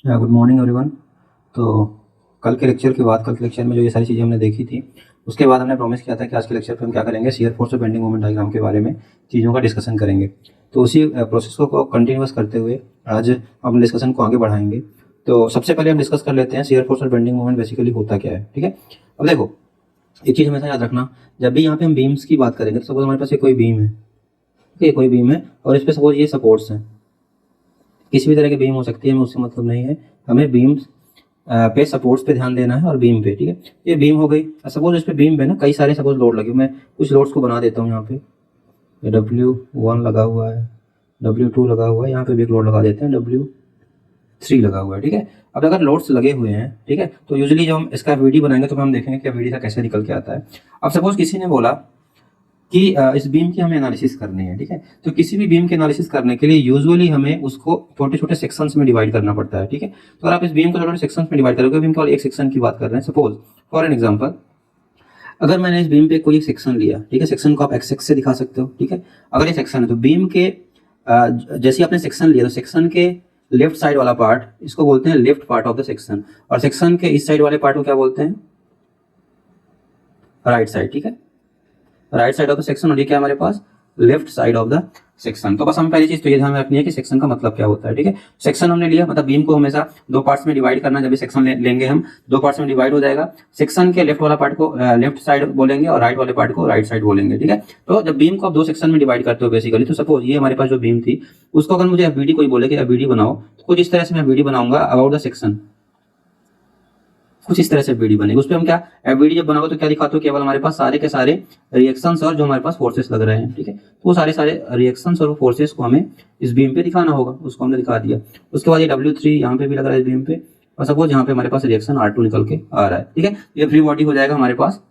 Good morning everyone. तो कल के लेक्चर में जो ये सारी चीज़ें हमने देखी थी, उसके बाद हमने प्रॉमिस किया था कि आज के लेक्चर पे हम क्या करेंगे, शियर फोर्स और बेंडिंग मोमेंट डायग्राम के बारे में चीज़ों का डिस्कशन करेंगे। तो उसी प्रोसेस को कंटिन्यूअस करते हुए आज हम डिस्कशन को आगे बढ़ाएंगे। तो सबसे पहले हम डिस्कस कर लेते हैं शियर फोर्स और बेंडिंग मोमेंट बेसिकली होता क्या है। ठीक है, अब देखो एक चीज़ हमेशा याद रखना, जब भी यहाँ पे हम बीम्स की बात करेंगे तो सपोज हमारे पास ये कोई बीम है, ठीक है, कोई बीम है और इस पर सपोज ये सपोर्ट्स हैं। किसी भी तरह की बीम हो सकती है, हमें उससे मतलब नहीं है, हमें बीम्स पे सपोर्ट्स पे ध्यान देना है और बीम पे। ठीक है, ये बीम हो गई। सपोज इस पे बीम पे ना कई सारे सपोज लोड लगे, मैं कुछ लोड्स को बना देता हूँ। यहाँ पे W1 लगा हुआ है, W2 लगा हुआ है, यहाँ पे भी एक लोड लगा देते हैं, W3 लगा हुआ है। ठीक है, अब अगर लोड्स लगे हुए हैं, ठीक है, तो यूजुअली जब हम इसका वीडी बनाएंगे तो हम देखेंगे कि वीडी का कैसे निकल के आता है। अब सपोज किसी ने बोला कि इस बीम की हमें एनालिसिस करनी है। ठीक है, तो किसी भी बीम के एनालिसिस करने के लिए यूजुअली हमें उसको छोटे छोटे सेक्शंस में डिवाइड करना पड़ता है। ठीक है, तो अगर आप इस बीम को छोटे छोटे सेक्शंस में डिवाइड करोगे, बीम केवल एक सेक्शन की बात कर रहे हैं। सपोज फॉर एन एग्जांपल, अगर मैंने इस बीम पे कोई एक सेक्शन लिया, ठीक है, सेक्शन को आप एक्स एक्स से दिखा सकते हो। ठीक है, अगर ये सेक्शन है तो बीम के जैसे आपने सेक्शन लिया तो सेक्शन के लेफ्ट साइड वाला पार्ट, इसको बोलते हैं left part of the section, और सेक्शन के इस साइड वाले पार्ट को क्या बोलते हैं, राइट साइड। ठीक है, right side of the section और ये क्या है हमारे पास, left side of the section. तो बस हमें पहली चीज तो ये ध्यान में रखनी है कि सेक्शन का मतलब क्या होता है। ठीक है, सेक्शन हमने लिया, मतलब बीम को हमेशा दो पार्ट्स में डिवाइड करना। जब भी सेक्शन लेंगे हम, दो पार्ट्स में डिवाइड हो जाएगा। सेक्शन के लेफ्ट वाला पार्ट को लेफ्ट साइड बोलेंगे और राइट वाले पार्ट को राइट साइड बोलेंगे। ठीक है, तो जब बीम को आप दो सेक्शन में डिवाइड करते हो बेसिकली, तो सपोज ये हमारे पास जो बीम थी, उसको अगर मुझे एफबीडी कोई बोले कि एफबीडी बनाओ, तो कुछ इस तरह से मैं एफबीडी बनाऊंगा अबाउट द सेक्शन, कुछ इस तरह से वीडियो बनेगी। उस पर हम क्या वीडियो जब बनाओगे तो क्या दिखाते हो, केवल हमारे पास सारे के सारे रिएक्शंस और जो हमारे पास फोर्सेस लग रहे हैं। ठीक है, तो वो सारे सारे रिएक्शंस और फोर्सेस को हमें इस बीम पे दिखाना होगा, उसको हमने दिखा दिया। उसके बाद ये W3 यहाँ पे भी लग रहा है इस बीम पे, और सपोज यहाँ पे हमारे पास रिएक्शन R2 निकल के आ रहा है। ठीक है, ये फ्री बॉडी हो जाएगा हमारे पास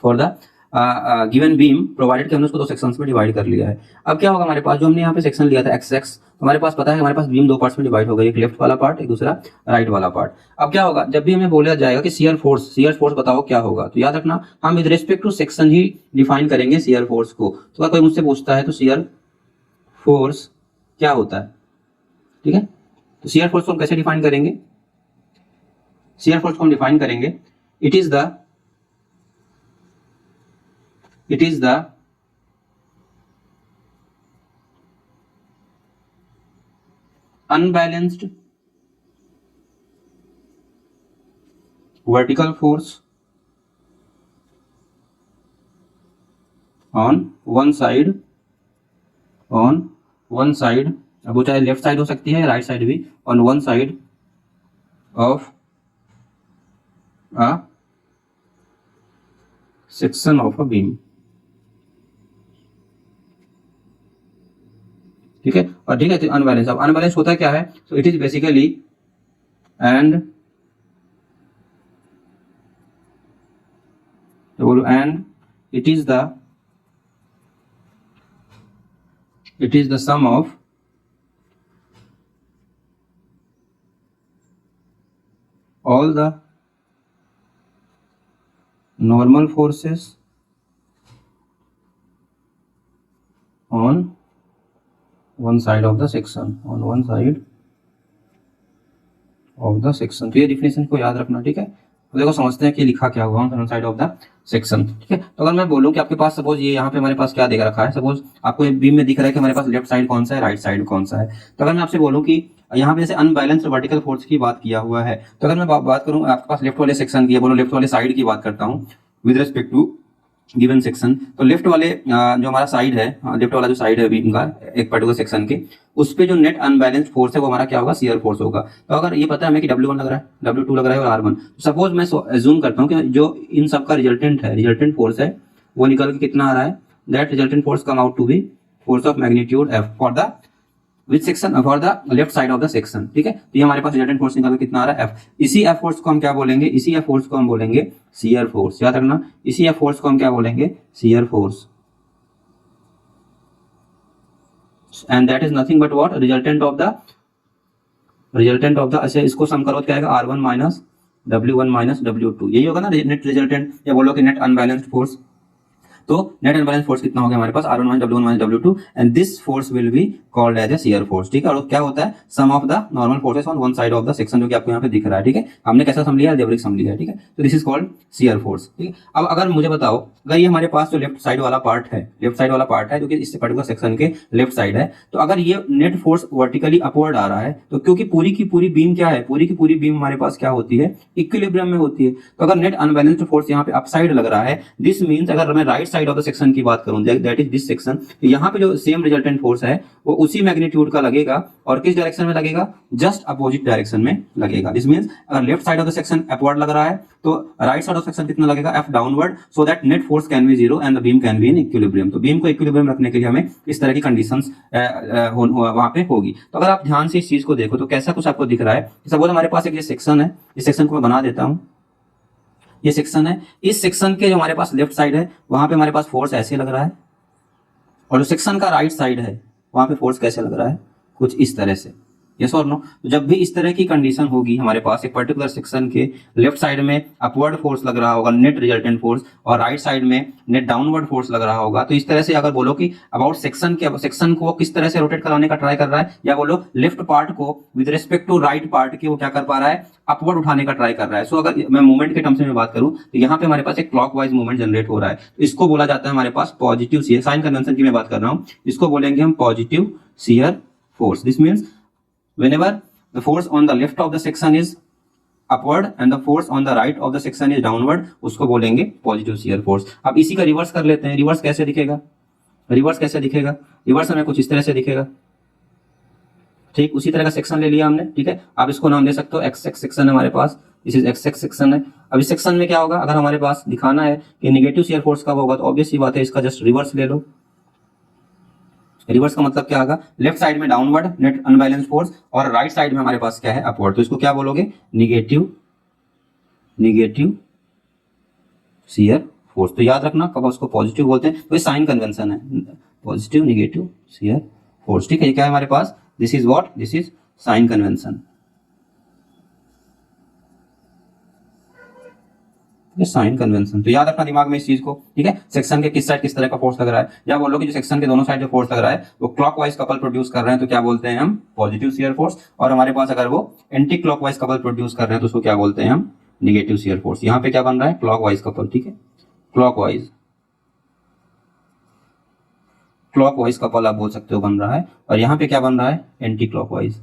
for the given beam, provided कि हमने उसको दो सेक्शंस में डिवाइड कर लिया है। अब क्या होगा हमारे पास, जो हमने यहाँ पे सेक्शन लिया था एक्स एक्स, हमारे पास पता है हमारे पास बीम दो पार्ट्स में डिवाइड हो गई, एक लेफ्ट वाला पार्ट, एक दूसरा राइट वाला पार्ट। अब क्या होगा, जब भी हमें बोला जाएगा कि शियर फोर्स बताओ क्या होगा, तो याद रखना हम विद रिस्पेक्ट टू सेक्शन ही डिफाइन करेंगे शियर फोर्स को। तो अगर कोई मुझसे पूछता है तो शियर फोर्स क्या होता है, ठीक है, तो शियर फोर्स को हम कैसे डिफाइन करेंगे, शियर फोर्स को हम डिफाइन करेंगे, it is the unbalanced vertical force on one side, अब वो चाहे लेफ्ट साइड हो सकती है या राइट साइड भी, on one side of a section of a beam। ठीक है, और ठीक है, तो अनबैलेंस, अब अनबैलेंस होता क्या है, so it is basically and it is the sum of all the normal forces on one side of the section, on one side of the section। तो ये डिफिनेशन को याद रखना। ठीक है, तो देखो समझते हैं कि लिखा क्या हुआ, one side of the section. ठीक है, तो अगर मैं बोलूं कि आपके पास सपोज ये यहाँ पे हमारे पास क्या देगा रखा है, सपोज आपको बीम में दिख रहा है कि हमारे पास लेफ्ट साइड कौन सा है, राइट साइड कौन सा है। तो अगर मैं आपसे बोलूं कि यहाँ पे जैसे अनबैलेंस्ड वर्टिकल फोर्स की बात किया हुआ है, तो अगर मैं बात करूं आपके पास लेफ्ट वाले सेक्शन की, बोलो लेफ्ट वाले साइड की बात करता हूँ with respect to given section, तो लेफ्ट वाले जो हमारा साइड है, लेफ्ट वाला जो साइड है बीम का एक पर्टिकुलर सेक्शन के, उस पे जो नेट अनबैलेंस्ड फोर्स है वो हमारा क्या होगा, शियर फोर्स होगा। तो अगर ये पता है हमें कि W1 लग रहा है, W2 लग रहा है और R1, सपोज मैं एज्यूम करता हूँ कि जो इन सब का रिजल्टेंट फोर्स है वो निकल के कितना आ रहा है, that resultant force come out to be force of magnitude F for the which section, for the left side of the section. ठीक है, तो ये हमारे पास रिजल्टेंट फोर्स निकल के कितना आ रहा है, F। इसी F फोर्स को हम क्या बोलेंगे, इसी F फोर्स को हम बोलेंगे शियर फोर्स। याद रखना, इसी F फोर्स को हम क्या बोलेंगे, shear force. And that is nothing but what, resultant of the अच्छा इसको सम करो क्या आएगा, R1 minus W1 minus W2, यही होगा ना नेट रिजल्टेंट, या बोलो कि नेट अनबैलेंस्ड फोर्स। तो नेट अनबैलेंस फोर्स कितना हो गया हमारे पास R1 minus W1 minus W2 and this force will be called as a shear force. ठीक है, और क्या होता है, sum of the normal forces on one side of the section, जो कि आपको यहाँ पे दिख रहा है। ठीक है, हमने कैसा सम लिया, अलजेब्रिक सम लिया है। ठीक है, तो this is called shear force. ठीक है, अब अगर मुझे बताओ, अगर ये हमारे पास जो लेफ्ट साइड वाला पार्ट है, लेफ्ट साइड वाला पार्ट है जो कि इस पर्टिकुलर सेक्शन के लेफ्ट साइड है, तो अगर ये नेट फोर्स वर्टिकली अपवर्ड आ रहा है, तो क्योंकि पूरी की पूरी बीम क्या है, पूरी की पूरी बीम हमारे पास क्या होती है, इक्विलिब्रियम में होती है। तो अगर नेट अनबैलेंस्ड फोर्स यहाँ पे अपसाइड लग रहा है, दिस मींस अगर मैं right side of the section की बात करूं, दैट इज दिस सेक्शन, तो यहाँ पे जो सेम रिजल्टेंट फोर्स है वो उसी मैग्नीट्यूड का लगेगा, और किस डायरेक्शन में लगेगा, जस्ट अपोजिट डायरेक्शन में लगेगा। दिस मींस अगर left side of the section upward लग रहा है, तो राइट साइड ऑफ सेक्शन कितना लगेगा, F downward, so that net force can be zero and the beam can be in equilibrium. तो बीम को इक्विलिब्रियम रखने के लिए हमें इस तरह की कंडीशंस वहां पे होगी। तो अगर आप ध्यान से इस चीज को देखो तो कैसा कुछ आपको दिख रहा है, सपोज हमारे पास एक ये सेक्शन है, इस सेक्शन को मैं बना देता हूं, ये सेक्शन है, इस सेक्शन के जो हमारे पास लेफ्ट साइड है वहां पे हमारे पास फोर्स ऐसे लग रहा है, और जो सेक्शन का राइट साइड है वहां पे फोर्स कैसे लग रहा है, कुछ इस तरह से। यस और नो, तो जब भी इस तरह की कंडीशन होगी हमारे पास, एक पर्टिकुलर सेक्शन के लेफ्ट साइड में अपवर्ड फोर्स लग रहा होगा, नेट रिजल्टेंट फोर्स, और राइट साइड में नेट डाउनवर्ड फोर्स लग रहा होगा, तो इस तरह से अगर बोलो कि अबाउट सेक्शन के, सेक्शन को किस तरह से रोटेट कराने का ट्राई कर रहा है, या बोलो लेफ्ट पार्ट को with respect to right part के वो क्या कर पा रहा है, अपवर्ड उठाने का ट्राई कर रहा है। सो अगर मैं मूवमेंट के टर्म्स में बात करूं तो यहाँ पे हमारे पास एक क्लॉकवाइज मूवमेंट जनरेट हो रहा है, तो इसको बोला जाता है हमारे पास पॉजिटिव शियर, साइन कन्वेंशन की मैं बात कर रहा हूं, इसको बोलेंगे हम positive shear force. This means whenever the force on the left of the section is upward and the force on the right of the section is downward, उसको बोलेंगे पॉजिटिव शियर फोर्स। अब इसी का रिवर्स कर लेते हैं, reverse कैसे दिखेगा, रिवर्स कैसे दिखेगा, रिवर्स हमें कुछ इस तरह से दिखेगा। ठीक, उसी तरह का सेक्शन ले लिया हमने। ठीक है, आप इसको नाम दे सकते हो एक्स एक्स सेक्शन है हमारे पास, this is x x section है। अब इस सेक्शन में क्या होगा, अगर हमारे पास दिखाना है कि नेगेटिव शियर फोर्स कब होगा, तो ऑब्वियस सी बात है इसका जस्ट रिवर्स ले लो। रिवर्स का मतलब क्या होगा, लेफ्ट साइड में डाउनवर्ड नेट अनबैलेंस फोर्स, और राइट साइड में हमारे पास क्या है, अपवर्ड, तो इसको क्या बोलोगे, निगेटिव शियर फोर्स। तो याद रखना कब उसको पॉजिटिव बोलते हैं, तो ये साइन कन्वेंशन है, पॉजिटिव निगेटिव शियर फोर्स। ठीक है, ये क्या है हमारे पास, this is what, this is sign convention, ये साइन कन्वेंशन। तो याद रखना दिमाग में इस चीज को। ठीक है, सेक्शन के किस साइड किस तरह का फोर्स लग रहा है, या बोलो कि जो सेक्शन के दोनों साइड जो फोर्स लग रहा है वो क्लॉकवाइज कपल प्रोड्यूस कर रहे हैं, तो क्या बोलते हैं हम, पॉजिटिव शियर फोर्स। और हमारे पास अगर वो एंटी क्लॉकवाइज कपल प्रोड्यूस कर रहे हैं तो उसको क्या बोलते हैं हम, निगेटिव शियर फोर्स। यहाँ पे क्या बन रहा है, क्लॉकवाइज कपल। ठीक है, क्लॉकवाइज कपल आप बोल सकते हो बन रहा है, और यहाँ पे क्या बन रहा है, एंटी क्लॉकवाइज।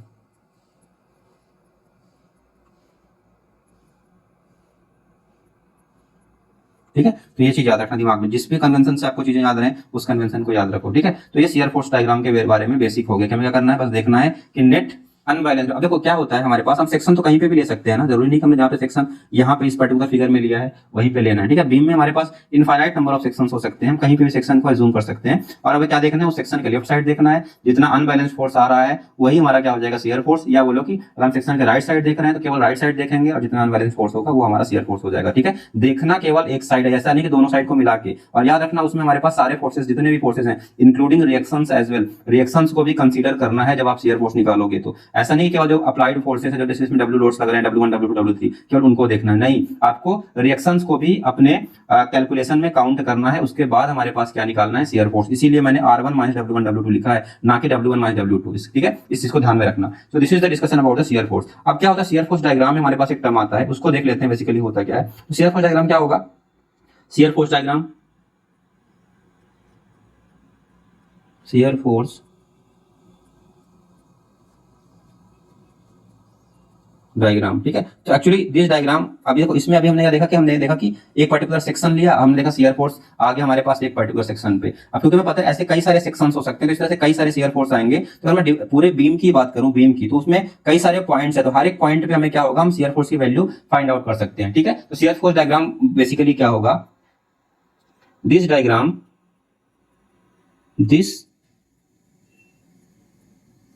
ठीक है, तो ये चीज याद रखना दिमाग में, जिस भी कन्वेंशन से आपको चीजें याद रहे उस कन्वेंशन को याद रखो। ठीक है, तो ये शियर फोर्स डायग्राम के बारे में बेसिक हो गया। क्या करना है, बस देखना है कि नेट अनबैलेंस। अब देखो क्या होता है हमारे पास, हम सेक्शन तो कहीं पे भी ले सकते हैं ना, जरूरी नहीं कि हमने जहाँ पे सेक्शन यहाँ पे इस पर्टिकुलर फिगर में लिया है वहीं पे लेना है। ठीक है, बीम में हमारे पास इनफाइनाइट नंबर ऑफ सेक्शंस हो सकते हैं, हम कहीं पे भी सेक्शन को अज्यूम कर सकते हैं। और अब क्या देखना है, उस सेक्शन के लेफ्ट साइड देखना है, जितना अनबैलेंस फोर्स आ रहा है वही हमारा क्या हो जाएगा, शियर फोर्स। या बोलो कि अगर हम सेक्शन के राइट साइड देख रहे हैं तो केवल राइट साइड देखेंगे, और जितना अनबैलेंस फोर्स होगा वो हमारा शियर फोर्स हो जाएगा। ठीक है, देखना केवल एक साइड है, ऐसा नहीं कि दोनों साइड को मिला के। और याद रखना उसमें हमारे पास सारे फोर्सेस, जितने भी फोर्सेस हैं including reactions as well, reactions को भी कंसीडर करना है जब आप शियर फोर्स निकालोगे। तो ऐसा नहीं केवल जो अप्लाइड फोर्सेस है, जो जिसमें डब्ल्यू लोड्स लग रहे हैं, W1 W2 W3, केवल उनको देखना है, नहीं, आपको रिएक्शंस को भी अपने कैलकुलेशन में काउंट करना है। उसके बाद हमारे पास क्या निकालना है, शियर फोर्स। इसीलिए मैंने R1 माइनस W1 W2 लिखा है, ना कि W1 माइनस W2। ठीक है, इस चीज को ध्यान में रखना। So this is the discussion about the shear force. अब क्या होता है, शियर फोर्स डायग्राम में हमारे पास एक टर्म आता है, उसको देख लेते हैं बेसिकली होता क्या है। तो शियर फोर्स डायग्राम क्या होगा, shear force diagram, shear force diagram. ठीक है, तो एक्चुअली दिस डायग्राम, अभी देखो इसमें अभी हमने क्या देखा कि हमने देखा कि एक पर्टिकुलर सेक्शन लिया, हमने देखा शियर फोर्स आ गया हमारे पास एक पर्टिकुलर सेक्शन पे। अब क्योंकि हमें पता है ऐसे कई सारे सेक्शंस हो सकते हैं, तो इस तरह से कई सारे शियर फोर्स आएंगे। तो अगर मैं पूरे बीम की बात करूं, बीम की, तो उसमें कई सारे पॉइंट्स है, तो हर एक पॉइंट पे हमें क्या होगा, हम शियर फोर्स की वैल्यू फाइंड आउट कर सकते हैं। ठीक है, तो शियर फोर्स डायग्राम बेसिकली क्या होगा, this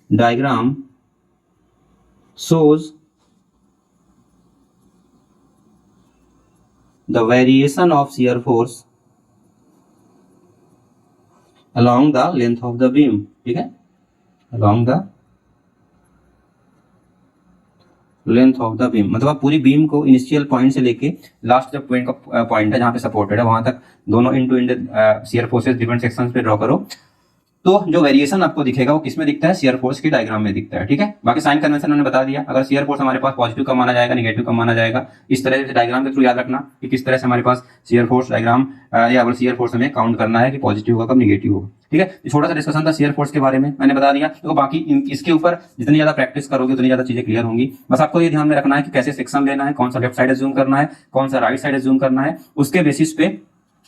diagram shows the variation of shear force along the length of the beam. ठीक है, along the length of the beam, मतलब आप पूरी बीम को इनिशियल पॉइंट से लेके लास्ट जो पॉइंट का पॉइंट है जहां पे सपोर्टेड है वहां तक दोनों इन two end shear forces different sections पे ड्रॉ करो, तो जो वेरिएशन आपको दिखेगा वो किसमें दिखता है, शियर फोर्स की डायग्राम में दिखता है। ठीक है, बाकी साइन कन्वेंशन मैंने बता दिया। अगर शियर फोर्स हमारे पास पॉजिटिव कब माना जाएगा, नेगेटिव कब माना जाएगा, इस तरह से डायग्राम के थ्रू याद रखना कि किस तरह से हमारे पास शियर फोर्स डायग्राम या अगर शियर फोर्स हमें काउंट करना है कि पॉजिटिव होगा कब नेगेटिव होगा। ठीक है, छोटा सा डिस्कशन था शियर फोर्स के बारे में, मैंने बता दिया। तो बाकी इसके ऊपर जितनी ज्यादा प्रैक्टिस करोगे उतनी ज्यादा चीजें क्लियर होंगी। बस आपको ये ध्यान में रखना है कि कैसे सेक्शन लेना है, कौन सा लेफ्ट साइड जूम करना है, कौन सा राइट साइड जूम करना है, उसके बेसिस पे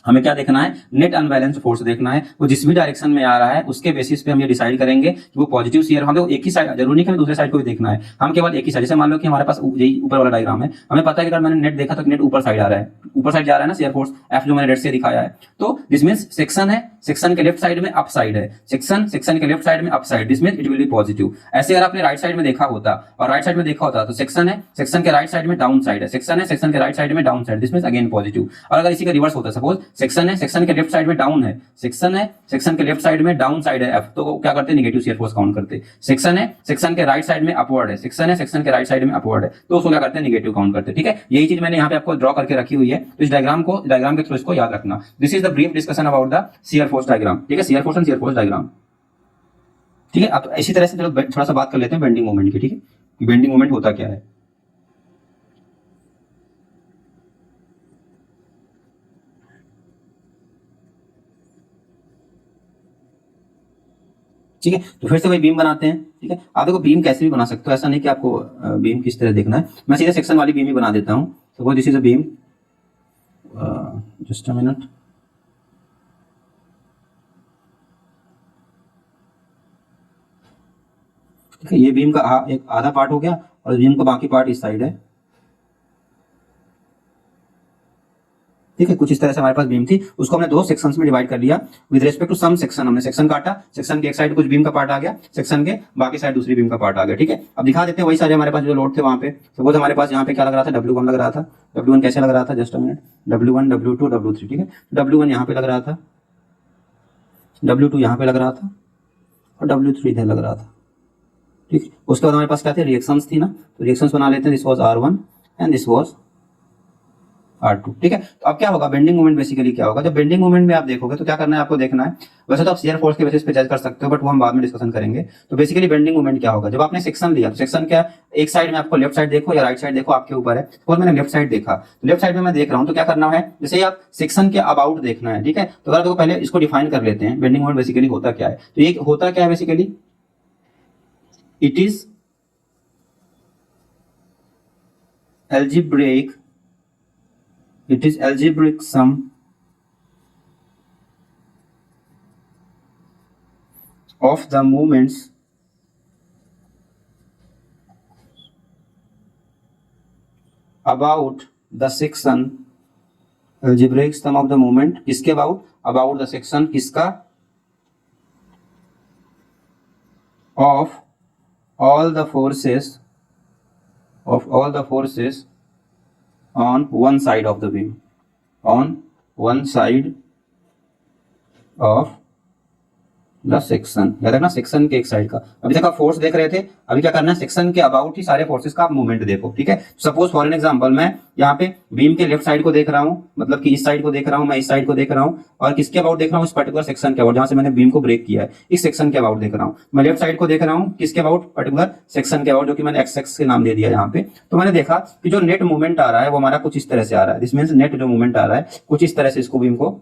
हमें क्या देखना है, नेट अनबैलेंस फोर्स देखना है। वो जिस भी डायरेक्शन में आ रहा है उसके बेसिस पे हम ये डिसाइड करेंगे कि वो पॉजिटिव शियर, हमें एक ही साइड जरूरी नहीं कि हमें दूसरे साइड को भी देखना है, हम केवल एक ही साइड। जैसे मान लो कि हमारे पास यही ऊपर वाला डायग्राम है, हमें पता है कि अगर मैंने नेट देखा तो नेट ऊपर साइड आ रहा है, ऊपर साइड जा रहा है ना शियर फोर्स एफ, जो मैंने रेड से दिखाया है। तो दिस मींस सेक्शन है, सेक्शन के लेफ्ट साइड में अप साइड है, सेक्शन के लेफ्ट साइड में up side, this means it will be positive. ऐसे अगर आपने राइट साइड में देखा होता और राइट साइड में देखा होता तो सेक्शन है, सेक्शन के राइट साइड में डाउन साइड है, सेक्शन है, सेक्शन के राइट साइड में down side, this means again positive. और अगर इसी का रिवर्स होता है, सपोज सेक्शन है, सेक्शन के लेफ्ट साइड में डाउन है, सेक्शन है, सेक्शन के लेफ्ट साइड में डाउन साइड है एफ, तो क्या करते हैं, नेगेटिव शियर फोर्स काउंट करते। सेक्शन है, सेक्शन के राइट साइड में अपवर्ड है, सेक्शन है, सेक्शन के राइट साइड में अपवर्ड है, तो उसको क्या करते हैं, नेगेटिव काउंट करते हैं। ठीक है, यही चीज मैंने यहाँ पे आपको ड्रॉ करके रखी हुई है, तो इस डायग्राम के थ्रू इसको याद रखना। This is the brief discussion about the shear force diagram. ठीक है, shear force and shear force diagram. ठीक है, अब इसी तरह से चलो थोड़ा सा बात कर लेते हैं बेंडिंग मोमेंट की। ठीक है, बेंडिंग मोमेंट होता क्या है। ठीक है, तो फिर से वही बीम बनाते हैं। ठीक है, आप देखो बीम कैसे भी बना सकते हो, ऐसा नहीं कि आपको बीम किस तरह देखना है। मैं सीधे सेक्शन वाली बीम ही बना देता हूं। Suppose this is a beam, just a minute. ठीक है, ये बीम का एक आधा पार्ट हो गया और बीम का बाकी पार्ट इस साइड है। ठीक है, कुछ इस तरह से हमारे पास बीम थी, उसको हमने दो सेक्शंस में डिवाइड कर लिया with respect to some section. हमने सेक्शन काटा, सेक्शन के एक साइड कुछ बीम का पार्ट आ गया, सेक्शन के बाकी साइड दूसरी बीम का पार्ट आ गया। ठीक है, अब दिखा देते हैं वही सारे हमारे पास जो लोड थे वहां पे। सपोज हमारे पास यहाँ पे क्या लग रहा था, W1 लग रहा था। W1 कैसे लग रहा था, just a minute, W1, W2, W3। ठीक है, W1 यहाँ पे लग रहा था, W2 यहाँ पे लग रहा था और W3 इधर लग रहा था। ठीक, उसके बाद हमारे पास क्या थे, रिएक्शंस थी ना, तो रिएक्शंस बना लेते हैं। This was R1 and this was R2। ठीक है, तो अब क्या होगा, बेंडिंग मोमेंट बेसिकली क्या होगा, जब बेंडिंग मोमेंट में आप देखोगे तो क्या करना है, आपको देखना है। वैसे तो आप शियर फोर्स के बेसिस पे जज कर सकते हो, बट वो हम बाद में डिस्कशन करेंगे। तो बेसिकली बेंडिंग मोमेंट क्या होगा, जब आपने सेक्शन लिया तो सेक्शन क्या, एक साइड में आपको लेफ्ट साइड देखो या राइट साइड देखो, आपके ऊपर है। सपोज मैंने लेफ्ट साइड देखा, तो लेफ्ट साइड में मैं देख रहा हूं, तो क्या करना है, जैसे ही आप सेक्शन के अबाउट देखना है। ठीक है, तो अगर देखो पहले इसको डिफाइन कर लेते हैं, बेंडिंग मोमेंट बेसिकली होता क्या है। तो ये होता क्या है basically, it is algebraic, it is algebraic sum of the moments about the section, algebraic sum of the moment किसके about the section, किसका, of all the forces on one side of the beam, on one side of the section. याद रखना, section के एक side का। अभी तक आप फोर्स देख रहे थे, अभी क्या करना है, सेक्शन के अबाउट ही सारे फोर्सेस का आप मूवमेंट देखो। ठीक है, सपोज फॉर एन एग्जांपल मैं यहाँ पे बीम के लेफ्ट साइड को देख रहा हूँ, मतलब कि इस साइड को देख रहा हूँ, मैं इस साइड को देख रहा हूँ, और किसके अबाउट देख रहा हूँ, इस पर्टिकुलर सेक्शन के अबाउट, जहां से मैंने बीम को ब्रेक किया है, इस सेक्शन के अबाउट देख रहा हूँ। मैं लेफ्ट साइड को देख रहा हूँ, किसके अबाउट, पर्टिकुलर सेक्शन के अबाउट, जो कि मैंने एक्स के नाम दे दिया यहाँ पे। तो मैंने देखा कि जो नेट मूवमेंट आ रहा है वो हमारा कुछ इस तरह से आ रहा है। दिस मींस नेट जो मूवमेंट आ रहा है कुछ इस तरह से, इसको बीम को,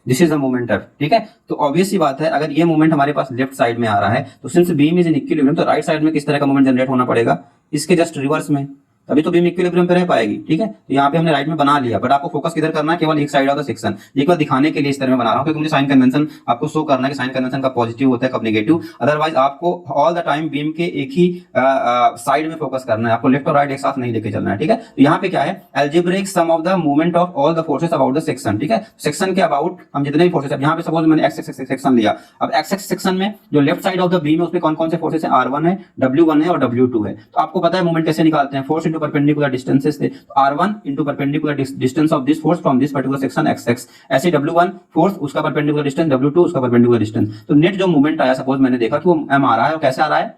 this is the moment F. ठीक है, तो ऑब्वियस सी बात है, अगर ये मोमेंट हमारे पास लेफ्ट साइड में आ रहा है तो since beam is in equilibrium, तो राइट साइड में किस तरह का मोमेंट जनरेट होना पड़ेगा, इसके जस्ट रिवर्स में, तभी तो बीम इक्विलिब्रियम पे रह पाएगी। ठीक है, तो यहाँ पे हमने राइट में बना लिया, बट आपको फोकस किधर करना है, केवल एक साइड ऑफ द सेक्शन। एक बार दिखाने के लिए इस तरह में बना रहा हूँ, क्योंकि मुझे साइन कन्वेंशन आपको शो करना है कि साइन कन्वेंशन कब पॉजिटिव होता है कब नेगेटिव। अदरवाइज आपको ऑल द टाइम बीम के एक ही साइड में फोकस करना है, आपको लेफ्ट और राइट एक साथ नहीं लेके चलना है। ठीक है, तो यहाँ पे क्या है, algebraic sum of the movement of all the forces about the section. ठीक है, सेक्शन के अबाउट हम जितने भी फोर्सेस, यहाँ पे सपोज मैंने एक्स सेक्शन लिया, अब एक्स सेक्शन में जो left side of the beam है उसमें कौन कौन से फोर्सेस है, R1 है, W1 है और W2 है। तो आपको पता है मूवमेंट कैसे निकालते हैं, फोर्स इंटू परपेंडिकुलर डिस्टेंसेस थे, तो R1 into perpendicular distance of this force from this particular section XX, ऐसे W1 फोर्स उसका परपेंडिकुलर डिस्टेंस, W2 उसका परपेंडिकुलर डिस्टेंस। तो नेट जो मूवमेंट आया, सपोज मैंने देखा कि वो M आ रहा है, और कैसे आ रहा है,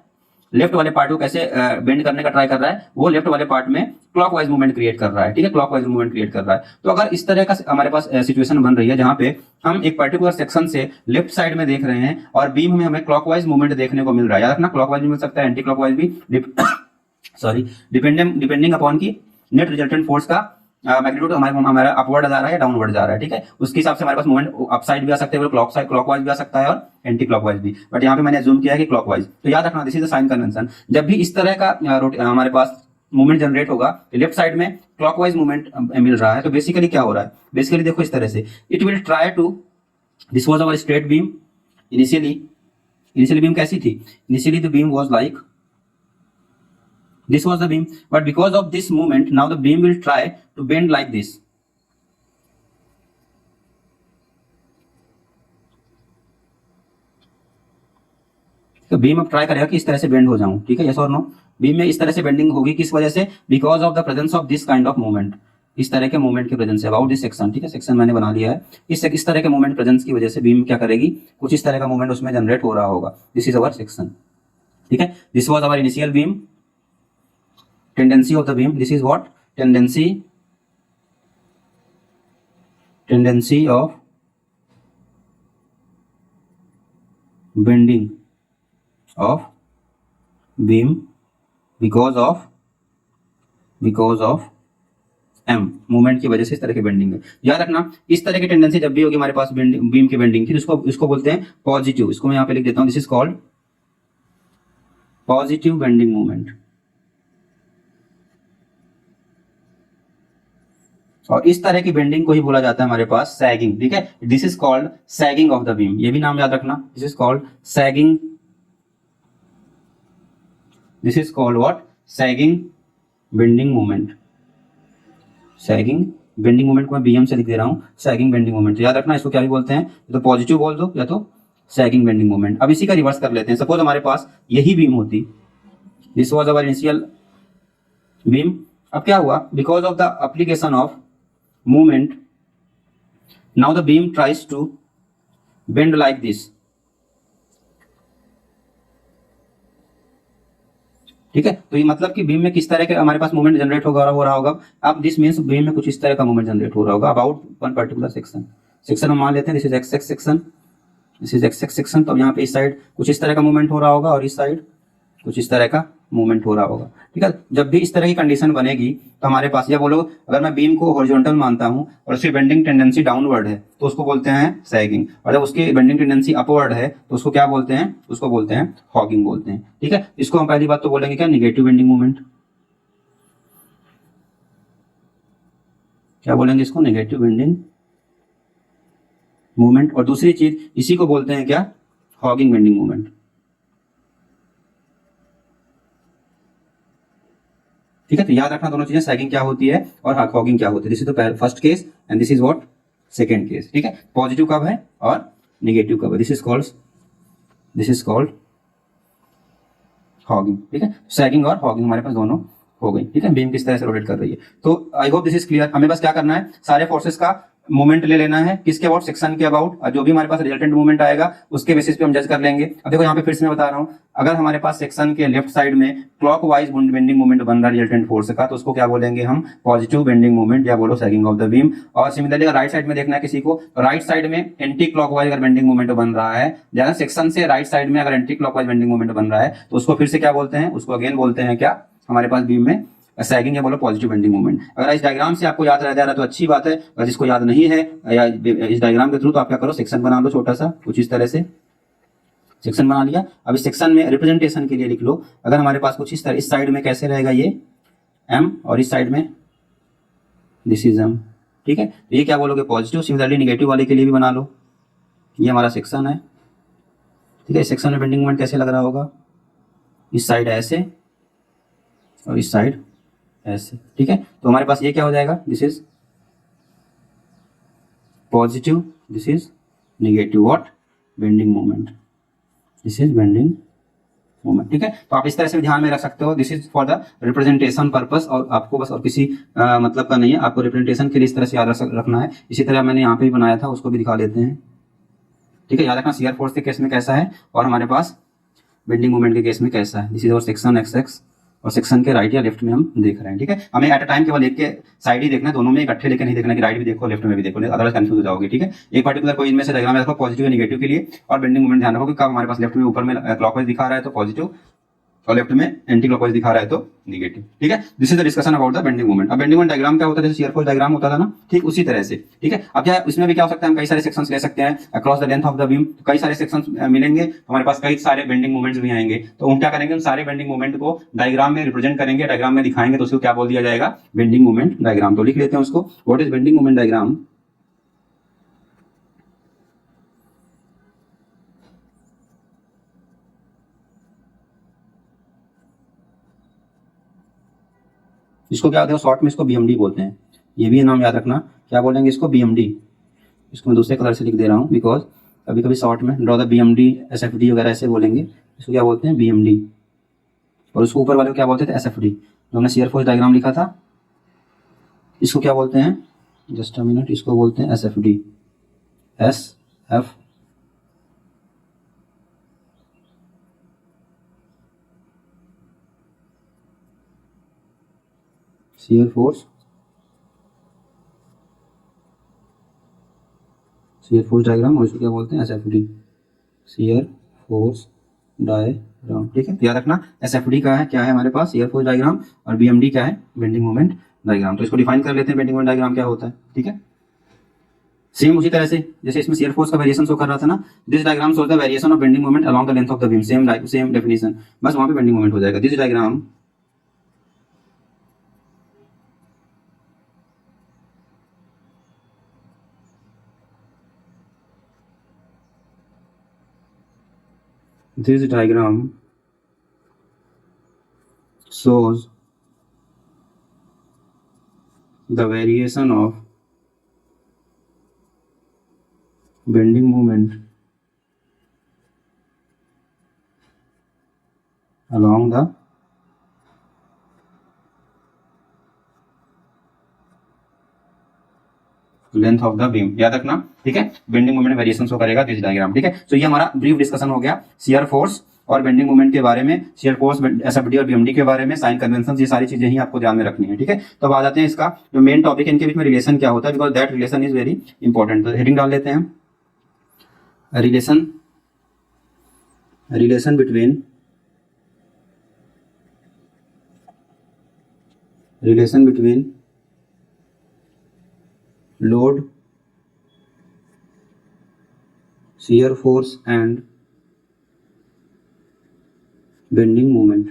लेफ्ट वाले पार्ट को कैसे बेंड करने का ट्राई कर रहा है, वो लेफ्ट वाले पार्ट में क्लॉकवाइज मूवमेंट क्रिएट कर रहा है, ठीक है, क्लॉकवाइज मूवमेंट क्रिएट कर रहा है। तो अगर इस तरह का हमारे पास सिचुएशन बन रही है जहां पे हम एक पर्टिकुलर सेक्शन से लेफ्ट साइड में देख रहे हैं और बीम में हमें क्लॉकवाइज मूवमेंट देखने को मिल रहा है, याद रखना क्लॉकवाइज भी मिल सकता है, एंटी क्लॉकवाइज भी, सॉरी, डिपेंडिंग अपॉन की नेट रिजल्टेंट फोर्स का मैग्नीट्यूड हमारा अपवर्ड जा रहा है या डाउनवर्ड जा रहा है, ठीक है, उसके हिसाब से हमारे पास मूवमेंट अप साइड भी आ सकते हैं, क्लॉकवाइज भी आ सकता है और एंटी क्लॉकवाइज भी, बट यहाँ पे मैंने जूम किया है कि क्लॉकवाइज। तो याद रखना this is the sign convention, जब भी इस तरह का हमारे पास मूवमेंट जनरेट होगा, लेफ्ट साइड में क्लॉकवाइज मूवमेंट मिल रहा है, तो बेसिकली क्या हो रहा है, बेसिकली देखो इस तरह से, it will try to, this was our straight beam, initially beam कैसी थी, initially the beam was like, this was the beam, but because of this movement now the beam will try to bend like this, तो beam अब try करेगा कि इस तरह से bend हो जाऊं, ठीक है, यस और नो, बीम में इस तरह से बेंडिंग होगी, किस वजह से, because of the presence of this kind of movement, इस तरह के मूवमेंट की प्रेजेंस से, अबाउट दिस सेक्शन, ठीक है, सेक्शन मैंने बना लिया है, इस तरह के मूवमेंट प्रेजेंस की वजह से बीम क्या करेगी, कुछ इस तरह का मूवमेंट उसमें जनरेट हो रहा होगा, दिस इज अवर सेक्शन, ठीक है, this was our initial beam, tendency of the beam, this is what, tendency of bending of beam because of m movement की वजह से इस तरह की बेंडिंग है। याद रखना इस तरह की टेंडेंसी जब भी होगी हमारे पास बीम की बेंडिंग की, तो इसको बोलते हैं पॉजिटिव, इसको मैं यहाँ पे लिख देता हूँ, this is called positive bending movement, और इस तरह की बेंडिंग को ही बोला जाता है हमारे पास सैगिंग, ठीक है, this is called sagging of the beam, ये भी नाम याद रखना, this is called sagging, this is called what, sagging bending movement, sagging bending movement को मैं बीएम से लिख दे रहा हूं, सैगिंग बेंडिंग मूवमेंट, तो याद रखना इसको क्या भी बोलते हैं, तो पॉजिटिव बोल दो या तो सैगिंग बेंडिंग मूवमेंट। अब इसी का रिवर्स कर लेते हैं, सपोज हमारे पास यही बीम होती, this was our initial beam, अब क्या हुआ, because of the application of movement now the beam tries to bend like this, ठीक है, तो ये मतलब कि बीम में किस तरह के हमारे पास मूवमेंट जनरेट हो रहा होगा, अब दिस मींस बीम में कुछ इस तरह का मूवमेंट जनरेट हो रहा होगा अबाउट वन पर्टिकुलर सेक्शन हम मान लेते हैं, this is x section, this is x section, तो यहाँ पे इस साइड कुछ इस तरह का मूवमेंट हो रहा होगा और इस साइड कुछ इस तरह का मूवमेंट हो रहा होगा, ठीक है, जब भी इस तरह की कंडीशन बनेगी तो हमारे पास, या बोलो अगर मैं बीम को हॉरिजॉन्टल मानता हूं और उसकी बेंडिंग टेंडेंसी डाउनवर्ड है तो उसको बोलते हैं सैगिंग, और जब उसकी बेंडिंग टेंडेंसी अपवर्ड है तो उसको क्या बोलते हैं, उसको बोलते हैं हॉगिंग बोलते हैं, ठीक है, इसको हम पहली बात तो बोलेंगे क्या, निगेटिव बेंडिंग मूवमेंट, क्या बोलेंगे इसको, निगेटिव बेंडिंग मूवमेंट, और दूसरी चीज इसी को बोलते हैं क्या, हॉगिंग बेंडिंग मूवमेंट, ठीक है, तो याद रखना दोनों चीजें, सैगिंग क्या होती है और हॉगिंग क्या होती है, this is the first case and this is what, second case, ठीक है, पॉजिटिव कब है और नेगेटिव कब है, दिस इज कॉल्ड हॉगिंग, ठीक है, सैगिंग और हॉगिंग हमारे पास दोनों हो गई, ठीक है, बीम किस तरह से रोटेट कर रही है, तो आई होप दिस इज क्लियर। हमें बस क्या करना है, सारे फोर्सेस का मूवमेंट ले लेना है, किसके अबाउट, सेक्शन के अबाउट, और जो भी हमारे पास रिजल्टेंट मूवमेंट आएगा उसके बेसिस पे हम जज कर लेंगे। अब देखो यहाँ पे फिर से मैं बता रहा हूँ, अगर हमारे पास सेक्शन के लेफ्ट साइड में क्लॉकवाइज बेंडिंग मूवमेंट बन रहा है रिजल्टेंट फोर्स का, तो उसको क्या बोलेंगे हम, पॉजिटिव बेंडिंग मूवमेंट या बोलो सैगिंग ऑफ द बीम। और सिमिलरली अगर राइट साइड में देखना है किसी को, तो राइट साइड में एंटी क्लॉकवाइज अगर बेंडिंग मूवमेंट बन रहा है, ज्यादा सेक्शन से राइट साइड में अगर एंटी क्लॉकवाइज बेंडिंग मूवमेंट बन रहा है तो उसको फिर से क्या बोलते हैं, उसको अगेन बोलते हैं क्या, हमारे पास बीम में सैगिंग या बोलो पॉजिटिव बेंडिंग मूवमेंट। अगर इस डायग्राम से आपको याद रह जा रहा है तो अच्छी बात है, अगर जिसको याद नहीं है या इस डायग्राम के थ्रू, तो आप क्या करो, सेक्शन बना लो छोटा सा, कुछ इस तरह से सेक्शन बना लिया। अब इस सेक्शन में रिप्रेजेंटेशन के लिए लिख लो, अगर हमारे पास कुछ इस तरह, इस साइड में कैसे रहेगा ये m और इस साइड में दिस इज m, ठीक है, तो ये क्या बोलोगे, पॉजिटिव। सिमिलरली निगेटिव वाले के लिए भी बना लो, ये हमारा सेक्शन है, ठीक है, इस सेक्शन में बेंडिंग मोमेंट कैसे लग रहा होगा, इस साइड ऐसे और इस साइड ऐसे, ठीक है, तो हमारे पास ये क्या हो जाएगा, this is positive, this is negative what, bending moment, this is bending moment, ठीक है। तो आप इस तरह से भी ध्यान में रख सकते हो, this is for the representation purpose, और आपको बस और किसी मतलब का नहीं है, आपको रिप्रेजेंटेशन के लिए इस तरह से याद रखना है। इसी तरह मैंने यहाँ पे भी बनाया था, उसको भी दिखा देते हैं, ठीक है। याद रखना शियर फोर्स के केस में कैसा है और हमारे पास बेंडिंग मोमेंट के केस में कैसा है। दिस इज और सेक्शन एक्स एक्स, और सेक्शन के राइट या लेफ्ट में हम देख रहे हैं, ठीक है। हमें एट अ टाइम केवल एक के साइड ही देखना है, दोनों में इकट्ठे लेकर नहीं देखना कि राइट भी देखो लेफ्ट में भी देखो, अदरवाइज कंफ्यूज हो जाओगे, ठीक है। एक पर्टिकुलर कोई इनमें से डायग्राम रखो पॉजिटिव या नेगेटिव के लिए, और बेंडिंग मोमेंट ध्यान रखो कि कब हमारे पास लेफ्ट में ऊपर में क्लॉकवाइज दिखा रहा है तो पॉजिटिव, और लेफ्ट में एंटी क्लॉकवाइज दिखा रहा है तो नेगेटिव, ठीक है। This is the discussion about the bending moment. अब बेंडिंग मोमेंट डायग्राम क्या होता है, जैसे शियर फोर्स डायग्राम होता था ना, ठीक उसी तरह से, ठीक है। अब क्या इसमें भी क्या हो सकता है, हम कई सारे सेक्शंस ले सकते हैं across the length of the beam, कई सारे सेक्शंस मिलेंगे, हमारे पास कई सारे बेंडिंग मोमेंट्स भी आएंगे, तो हम क्या करेंगे, हम सारे बेंडिंग मोमेंट को डायग्राम में रिप्रेजेंट करेंगे, डायग्राम में दिखाएंगे, तो उसको क्या बोल दिया जाएगा, बेंडिंग मोमेंट डायग्राम। तो लिख लेते हैं उसको, what is bending moment diagram. इसको क्या बोलते हैं शॉर्ट में, इसको बीएमडी बोलते हैं, ये भी नाम याद रखना, क्या बोलेंगे इसको, बीएमडी। इसको मैं दूसरे कलर से लिख दे रहा हूँ बिकॉज कभी कभी शॉर्ट में ड्रॉ द बीएमडी, एसएफडी वगैरह ऐसे बोलेंगे, इसको क्या बोलते हैं, बीएमडी। और उसको ऊपर वाले को क्या बोलते थे, एसएफडी। जो हमने शियर फोर्स डायग्राम लिखा था इसको क्या बोलते हैं, जस्ट अ मिनट, इसको बोलते हैं SFD, S F shear force diagram, और इसको क्या बोलते हैं, एसएफडी, शियर फोर्स डायग्राम, ठीक है। याद रखना एसएफडी का है क्या है हमारे पास, शियर फोर्स डायग्राम, और बीएमडी क्या है, बेंडिंग मोमेंट डायग्राम। तो इसको डिफाइन कर लेते हैं, बेंडिंग मोमेंट डायग्राम क्या होता है, ठीक है। सेम उसी तरह से जैसे इसमें शियर फोर्स का वेरिएशन शो कर रहा था ना, this diagram shows the variation of bending moment along the length of the beam, same definition, बस वहां पे बेंडिंग मोमेंट हो जाएगा। This diagram shows the variation of bending moment along the length of the beam. याद रखना, ठीक है, bending moment variation show करेगा दिस डायग्राम, ठीक है। तो ये हमारा ब्रीफ डिस्कशन हो गया शियर फोर्स और बेंडिंग मोमेंट के बारे में, शियर फोर्स, एसएफडी और बीएमडी के बारे में, साइन कन्वेंशन, ये सारी चीजें ही आपको ध्यान में रखनी है, ठीक है। तो अब आ जाते हैं इसका जो मेन टॉपिक है, इनके बीच में रिलेशन क्या होता है, because that relation is very important. तो हेडिंग डाल लेते हैं, relation between load, shear force and bending moment,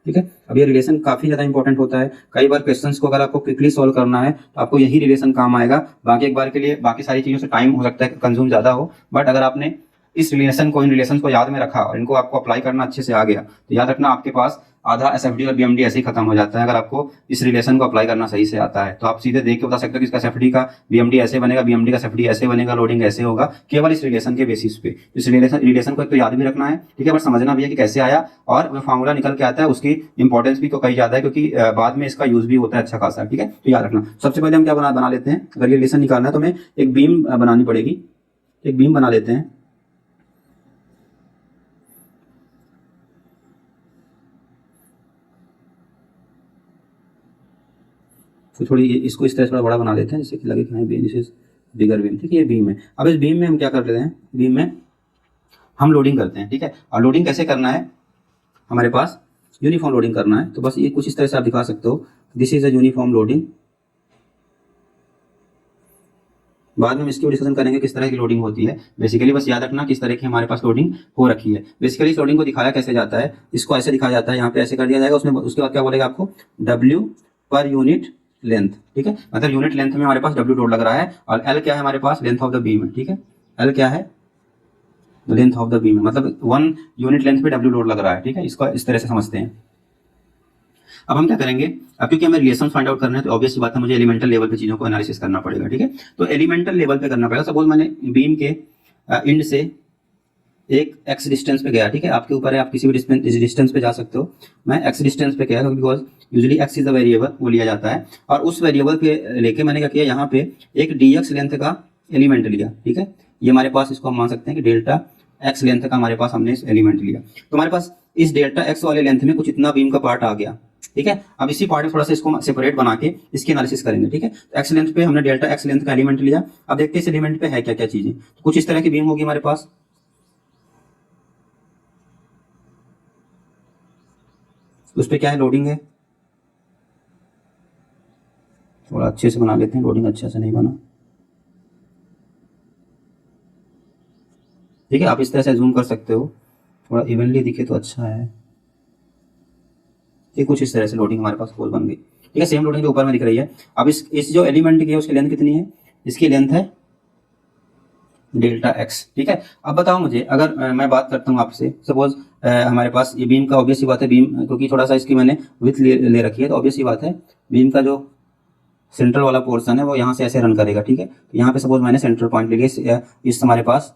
ठीक है। अब ये रिलेशन काफी ज्यादा इंपॉर्टेंट होता है, कई बार क्वेश्चंस को अगर आपको क्विकली सॉल्व करना है तो आपको यही रिलेशन काम आएगा, बाकी एक बार के लिए बाकी सारी चीजों से टाइम हो सकता है कंज्यूम ज्यादा हो, बट अगर आपने इस रिलेशन को, इन रिलेशन को याद में रखा और इनको आपको अप्लाई करना अच्छे से आ गया, तो याद रखना आपके पास आधा एसएफडी और बीएमडी ऐसे ही खत्म हो जाता है अगर आपको इस रिलेशन को अप्लाई करना सही से आता है। तो आप सीधे देख के बता सकते हो कि इसका एसएफडी का बीएमडी ऐसे बनेगा, बीएमडी का एसएफडी ऐसे बनेगा, लोडिंग ऐसे होगा, केवल इस रिलेशन के बेसिस पे। इस रिलेशन को एक तो याद भी रखना है, ठीक है, बट समझना भी है कि कैसे आया, और जो फॉर्मूला निकल के आता है उसकी इंपॉर्टेंस भी तो कहीं ज्यादा है, क्योंकि बाद में इसका यूज भी होता है अच्छा खासा, ठीक है। तो याद रखना, सबसे पहले हम क्या बना लेते हैं, अगर ये रिलेशन निकालना है तो हमें एक बीम बनानी पड़ेगी, एक बीम बना लेते हैं। तो थोड़ी इसको इस तरह से थोड़ा बड़ा बना लेते हैं जिससे कि लगे कि हाँ दिस इज बिगर बीम, ठीक है, ये बीम है। अब इस बीम में हम क्या कर लेते हैं, बीम में हम लोडिंग करते हैं, ठीक है। और लोडिंग कैसे करना है, हमारे पास यूनिफॉर्म लोडिंग करना है, तो बस ये कुछ इस तरह से आप दिखा सकते हो, this is a uniform loading. बाद में हम इसकी डिस्कशन करेंगे किस तरह की लोडिंग होती है। बेसिकली बस याद रखना किस तरह की हमारे पास लोडिंग हो रखी है। बेसिकली इस लोडिंग को दिखाया कैसे जाता है, इसको ऐसे दिखाया जाता है, यहाँ पे ऐसे कर दिया जाएगा, उसमें उसके बाद क्या बोलेगा आपको, W पर यूनिट लेंथ, ठीक है, मतलब यूनिट लेंथ में हमारे पास W लोड लग रहा है, और L क्या है हमारे पास, लेंथ ऑफ द बीम है, ठीक है, L क्या है, लेंथ ऑफ द बीम है, मतलब 1 यूनिट लेंथ पे W लोड लग रहा है, ठीक है। इसको इस तरह से समझते हैं। अब हम क्या करेंगे, अब क्योंकि हमें रिलेशन फाइंड आउट करना है तो ऑब्वियस बात है मुझे एलिमेंटल लेवल पे चीजों को एनालिसिस करना पड़ेगा, ठीक है। तो एलिमेंटल लेवल पे करना पड़ेगा। सपोज मैंने बीम के एंड से एक एक्स डिस्टेंस पे गया, ठीक है, आपके ऊपर है, आप किसी भी डिस्टेंस पे जा सकते हो। मैं एक्स डिस्टेंस पे गया because usually x is the variable, वो लिया जाता है। और उस वेरिएबल पे लेके मैंने क्या किया, यहाँ पे एक dx लेंथ का एलिमेंट लिया, ठीक है। ये हमारे पास, इसको हम मान सकते हैं कि डेल्टा एक्स लेंथ का हमारे पास हमने इस एलिमेंट लिया। तो हमारे पास इस डेल्टा एक्स वाले लेंथ में कुछ इतना बीम का पार्ट आ गया, ठीक है। अब इसी पार्ट में थोड़ा सा इसको सेपरेट बना के इसकी एनालिसिस करेंगे, ठीक है। तो एक्स लेंथ पे हमने डेल्टा एक्स लेंथ का एलिमेंट लिया। अब देखते हैं इस एलिमेंट पे है क्या क्या चीजें। तो कुछ इस तरह की बीम होगी हमारे पास, उस पर क्या है, लोडिंग है। थोड़ा अच्छे से बना लेते हैं, लोडिंग अच्छे से नहीं बना, ठीक है। आप इस तरह से जूम कर सकते हो, थोड़ा इवनली दिखे तो अच्छा है। ये कुछ इस तरह से लोडिंग हमारे पास गोल बन गई, ठीक है। सेम लोडिंग जो ऊपर में दिख रही है। अब इस जो एलिमेंट की है उसकी लेंथ कितनी है, इसकी लेंथ है डेल्टा एक्स, ठीक है। अब बताओ मुझे, अगर मैं बात करता हूँ आपसे, सपोज हमारे पास ये बीम का, ऑब्वियस सी बात है, बीम क्योंकि थोड़ा सा इसकी मैंने विथ ले रखी है, तो ऑब्वियस सी बात है बीम का जो सेंट्रल वाला पोर्शन है वो यहाँ से ऐसे रन करेगा, ठीक है। तो यहाँ पे सपोज मैंने सेंट्रल पॉइंट ले लिया, इस हमारे पास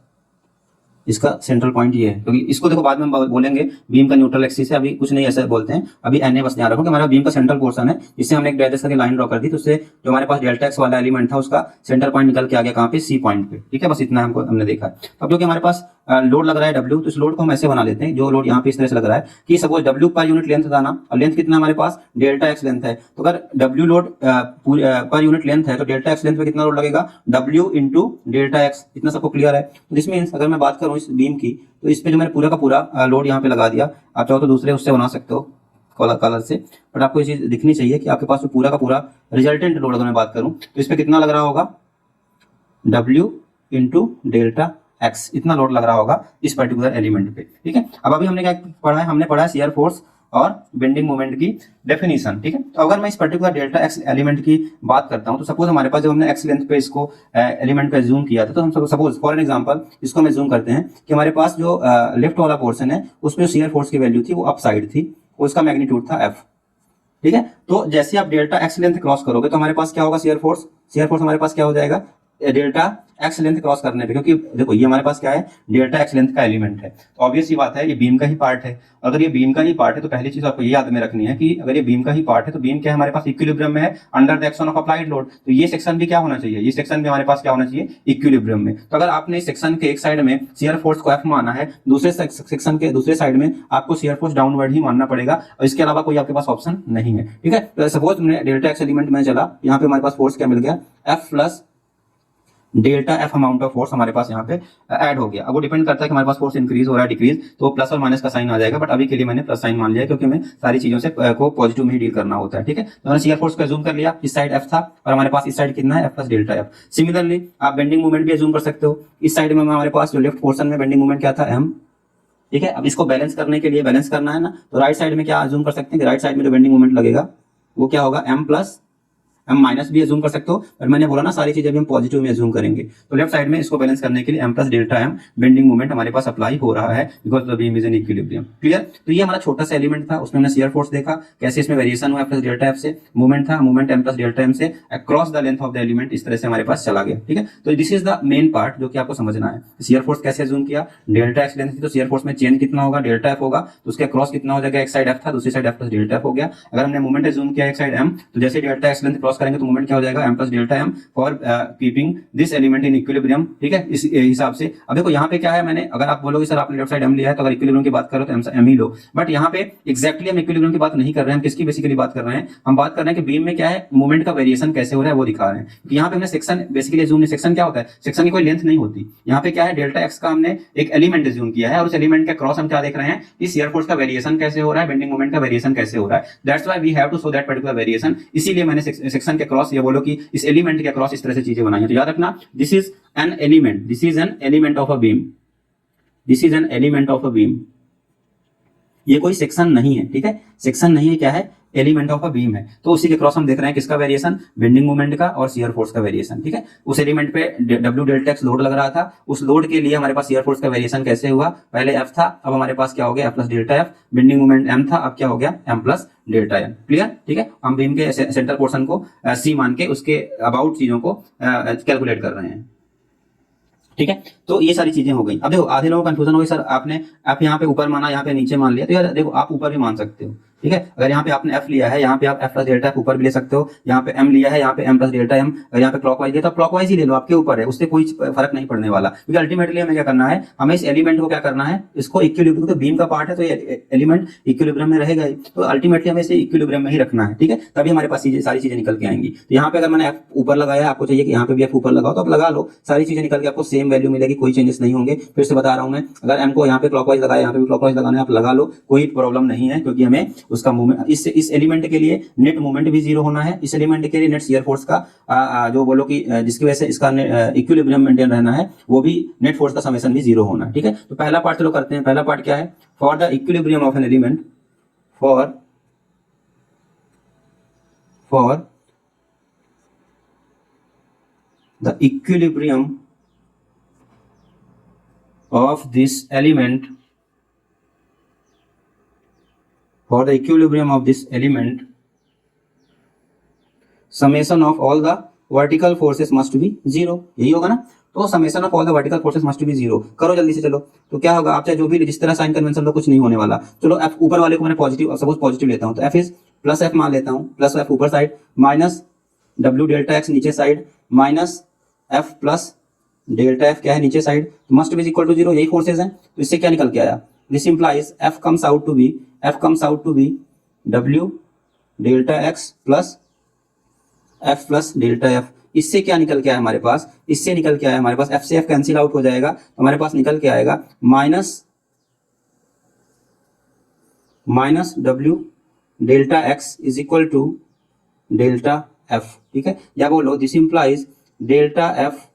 इसका सेंट्रल पॉइंट ये है, क्योंकि इसको देखो बाद में बोलेंगे बीम का न्यूट्रल एक्सिस है, अभी कुछ नहीं ऐसा बोलते हैं, अभी एन बस ध्यान रखो कि हमारा बीम का सेंट्रल पोर्शन है, जिससे हमने एक डायरेक्ट करके लाइन ड्रॉ कर दी, तो उससे जो हमारे पास डेल्टा एक्स वाला एलिमेंट था उसका सेंटर पॉइंट निकल के आ गया कहाँ पे, सी पॉइंट पे, ठीक है। बस इतना हमने देखा। तो अब जो कि हमारे पास लोड लग रहा है W, तो इस लोड को हम ऐसे बना लेते हैं, जो लोड यहाँ पे इस तरह से लग रहा है कि suppose W per unit length था ना, और लेंथ कितना हमारे पास डेल्टा एक्स लेंथ है, तो अगर W load per unit length है तो डेल्टा एक्स लेंथ पे कितना लोड लगेगा, W इंटू डेल्टा एक्स। इतना सबको क्लियर है। तो दिस मीन्स अगर मैं बात करूँ इस बीम की, तो इस पे जो मैंने पूरा का पूरा लोड यहाँ पे लगा दिया, आप चाहो तो दूसरे उससे बना सकते हो कलर से, बट आपको ये चीज दिखनी चाहिए कि आपके पास जो पूरा का पूरा रिजल्टेंट लोड अगर मैं बात करूँ तो इस पे कितना लग रहा होगा, W इंटू डेल्टा एक्स, इतना लोड लग रहा होगा इस पर्टिकुलर एलिमेंट पे, ठीक है। अब अभी हमने क्या पढ़ा है, हमने पढ़ा है शियर फोर्स और बेंडिंग मोमेंट की डेफिनेशन, ठीक है। तो अगर मैं इस पर्टिकुलर डेल्टा एक्स एलिमेंट की बात करता हूं, तो सपोज हमारे पास जब हमने एक्स लेंथ पे इसको एलिमेंट पे जूम किया था, तो हम सपोज फॉर एन एग्जांपल इसको मैं जूम करते हैं कि हमारे पास जो लेफ्ट वाला पोर्शन है उसमें शियर फोर्स की वैल्यू थी वो अप साइड थी, उसका मैग्नीट्यूड था एफ, ठीक है। तो जैसे आप डेल्टा एक्स लेंथ क्रॉस करोगे तो हमारे पास क्या होगा, शियर फोर्स हमारे पास क्या हो जाएगा, डेल्टा एक्स लेंथ क्रॉस करने पे, क्योंकि देखो ये हमारे पास क्या है, डेल्टा एक्स लेंथ का एलिमेंट है, तो ऑब्वियस सी बात है ये बीम का ही पार्ट है। अगर ये बीम का ही पार्ट है तो पहली चीज आपको ये याद में रखनी है कि अगर ये बीम का ही पार्ट है तो बीम क्या है हमारे पास, इक्विलिब्रियम में है under the action of applied load. तो ये सेक्शन भी क्या होना चाहिए, ये सेक्शन भी हमारे पास क्या होना चाहिए, इक्विलिब्रियम में। तो अगर आपने इस सेक्शन के एक साइड में शियर फोर्स को एफ माना है, दूसरे सेक्शन के दूसरे साइड में आपको शियर फोर्स डाउनवर्ड ही मानना पड़ेगा, और इसके अलावा कोई आपके पास ऑप्शन नहीं है, ठीक है। तो सपोज डेल्टा एक्स एलिमेंट में चला, यहाँ पे हमारे पास फोर्स क्या मिल गया, F plus delta F amount of force हमारे पास यहाँ पे ऐड हो गया। अब वो डिपेंड करता है कि हमारे पास फोर्स इंक्रीज हो रहा है डिक्रीज, तो प्लस और माइनस का साइन आ जाएगा, बट अभी के लिए मैंने प्लस साइन मान लिया क्योंकि हमें सारी चीजों से को पॉजिटिव में ही डील करना होता है, ठीक है। तो मैंने शियर फोर्स को एज्यूम कर लिया, इस साइड एफ था और हमारे पास इस साइड कितना है, F plus delta F. Similarly आप बेंडिंग मूवमेंट भी एज्यूम कर सकते हो, इस साइड में हमारे पास जो लेफ्ट पोर्शन में बेंडिंग मूवमेंट क्या था, एम, ठीक है। अब इसको बैलेंस करने के लिए, बैलेंस करना है ना, तो राइट साइड में क्या एज्यूम कर सकते हैं कि राइट साइड में जो बेंडिंग मूवमेंट लगेगा वो क्या होगा, एम प्लस एम माइनस भी एज्यूम कर सकते हो, पर मैंने बोला ना सारी चीजें भी हम पॉजिटिव में एज्यूम करेंगे। तो लेफ्ट साइड में इसको बैलेंस करने के लिए M plus delta M bending moment हमारे पास अप्लाई हो रहा है, because the beam is in equilibrium, clear. तो ये हमारा छोटा सा एलिमेंट था, उसमें हमने शियर फोर्स देखा कैसे इसमें वेरिएशन हुआ प्लस डेल्टा एफ से, मूवमेंट था, movement M plus delta M से across the length of the element, इस तरह से हमारे पास चला गया, ठीक है। तो this is the main part जो कि आपको समझना है। शियर फोर्स कैसे एज्यूम किया, डेल्टा एक्स लेंथ थी तो शियर फोर्स में चेंज कितना होगा, डेल्टा एफ होगा, तो उसके क्रॉस कितना हो जाएगा, एक साइड एफ था दूसरी side F plus delta F हो गया। अगर हमने मूवमेंट एज्यूम किया एक साइड एम, तो जैसे डेल्टा एक्स लेंथ क्रॉस करेंगे तो मूवमेंट क्या हो जाएगा, M plus delta M for keeping this element in equilibrium, ठीक है। इस हिसाब से अब देखो यहाँ पे क्या है, मैंने अगर आप बोलोगे सर आपने लेफ्ट साइड एम लिया है तो अगर इक्विलिब्रियम की बात करो तो एम ही लो, बट यहाँ पे एक्जैक्टली हम इक्विलिब्रियम की बात नहीं कर रहे हैं, हम किसकी बेसिकली बात कर रहे हैं, हम बात कर रहे हैं कि बीम में क्या है, मूवमेंट का वेरिएशन कैसे हो रहा है वो दिखा रहे हैं। तो यहाँ पे हमने सेक्शन बेसिकली एज्यूम, सेक्शन क्या होता है, सेक्शन की कोई लेंथ नहीं होती, यहाँ पे क्या है डेल्टा एक्स का हमने एक एलिमेंट एज्यूम किया है और उस एलिमेंट के क्रॉस हम क्या देख रहे हैं, इस शियर फोर्स का वेरिएशन कैसे हो रहा है, बेंडिंग मोमेंट का वेरिएशन कैसे हो रहा है, that's why we have to show that particular variation. इसीलिए मैंने सेक्शन के क्रॉस ये बोलो कि इस एलिमेंट के क्रॉस इस तरह से चीजें बनाई है। तो याद रखना, this is an element, this is an element of a beam, this is an element of a beam, ये कोई सेक्शन नहीं है, ठीक है, सेक्शन नहीं है, क्या है, एलिमेंट ऑफ अ बीम है। तो उसी के क्रॉस हम देख रहे हैं किसका वेरिएशन, बेंडिंग मोमेंट का और शियर फोर्स का वेरिएशन, ठीक है। उस एलिमेंट पे W डेल्टा एक्स लोड लग रहा था, उस लोड के लिए हमारे पास शियर फोर्स का वेरिएशन कैसे हुआ, पहले F था, अब हमारे पास क्या हो गया, F plus delta F, bending moment M था, अब क्या हो गया, M plus delta M, clear, ठीक है। हम बीम के सेंटर पोर्शन को C मान के उसके अबाउट चीजों को कैलकुलेट कर रहे हैं। ठीक है। तो ये सारी चीजें हो गई। अब देखो आधे लोगों को कंफ्यूजन हो गई, सर आपने एफ यहाँ पे ऊपर माना, यहाँ पे नीचे मान लिया। तो यार देखो आप ऊपर भी मान सकते हो, ठीक है। अगर यहाँ पे आपने एफ लिया है, यहाँ पे आप एफ प्लस डेल्टा एफ ऊपर भी ले सकते हो। यहाँ पे एम लिया है, यहाँ पे एम प्लस डेल्टा एम। अगर यहाँ पे क्लॉकवाइज लिया तो क्लॉकवाइज ही ले लो, आपके ऊपर है, उससे कोई फर्क नहीं पड़ने वाला। क्योंकि अल्टीमेटली हमें क्या करना है, हमें इस एलिमेंट को क्या करना है, इसको इक्विलिब्रियम, तो बीम का पार्ट है तो ये एलिमेंट इक्विलिब्रियम में रहेगा ही। तो अल्टीमेटली हमें इसे इक्विलिब्रियम में ही रखना है, ठीक है। तभी हमारे पास सारी चीजें निकल के आएंगी। तो यहाँ पे अगर मैंने एफ ऊपर लगाया, आपको चाहिए कि यहाँ पे भी एफ ऊपर लगाओ, तो आप लगा लो, सारी चीजें निकल के आपको सेम वैल्यू मिलेगी, कोई चेंजेस नहीं होंगे। फिर से बता रहा हूं मैं, अगर एम को यहाँ पे क्लॉकवाइज लगाया, यहाँ पे भी क्लॉकवाइज लगाना है, आप लगा लो, कोई प्रॉब्लम नहीं है। क्योंकि हमें उसका मूवमेंट, इस एलिमेंट के लिए नेट मूवमेंट भी जीरो होना है, इस एलिमेंट के लिए नेट शियर फोर्स का जो बोलो कि जिसकी वजह से इसका इक्विलिब्रियम मेंटेन रहना है, वो भी नेट फोर्स का समेशन भी जीरो होना है, ठीक है। तो पहला पार्ट चलो करते हैं। पहला पार्ट क्या है, for the equilibrium of an element, for the equilibrium of this element, for the equilibrium of this element, summation of all the vertical forces must be zero। यही होगा ना। तो summation of all the vertical forces must be zero. करो जल्दी से चलो। तो क्या होगा, आप चाहे जो भी जिस तरह साइन कन्वेंशन लो, कुछ नहीं होने वाला। चलो एफ ऊपर वाले को मैंने पॉजिटिव, सपोज पॉजिटिव लेता हूं, तो एफ इज प्लस एफ मान लेता हूं, प्लस एफ ऊपर side, minus W delta x नीचे side, minus F plus delta F क्या है नीचे side, must be equal to zero. यही फोर्सेज हैं। तो इससे क्या निकल के आया, this implies F comes out to B W delta x plus F plus delta F. इससे क्या निकल के आया हमारे पास, इससे निकल के आया हमारे पास, एफ से एफ कैंसिल आउट हो जाएगा, तो हमारे पास निकल के आएगा minus W delta x is equal to delta F, ठीक है। या बोलो this implies delta F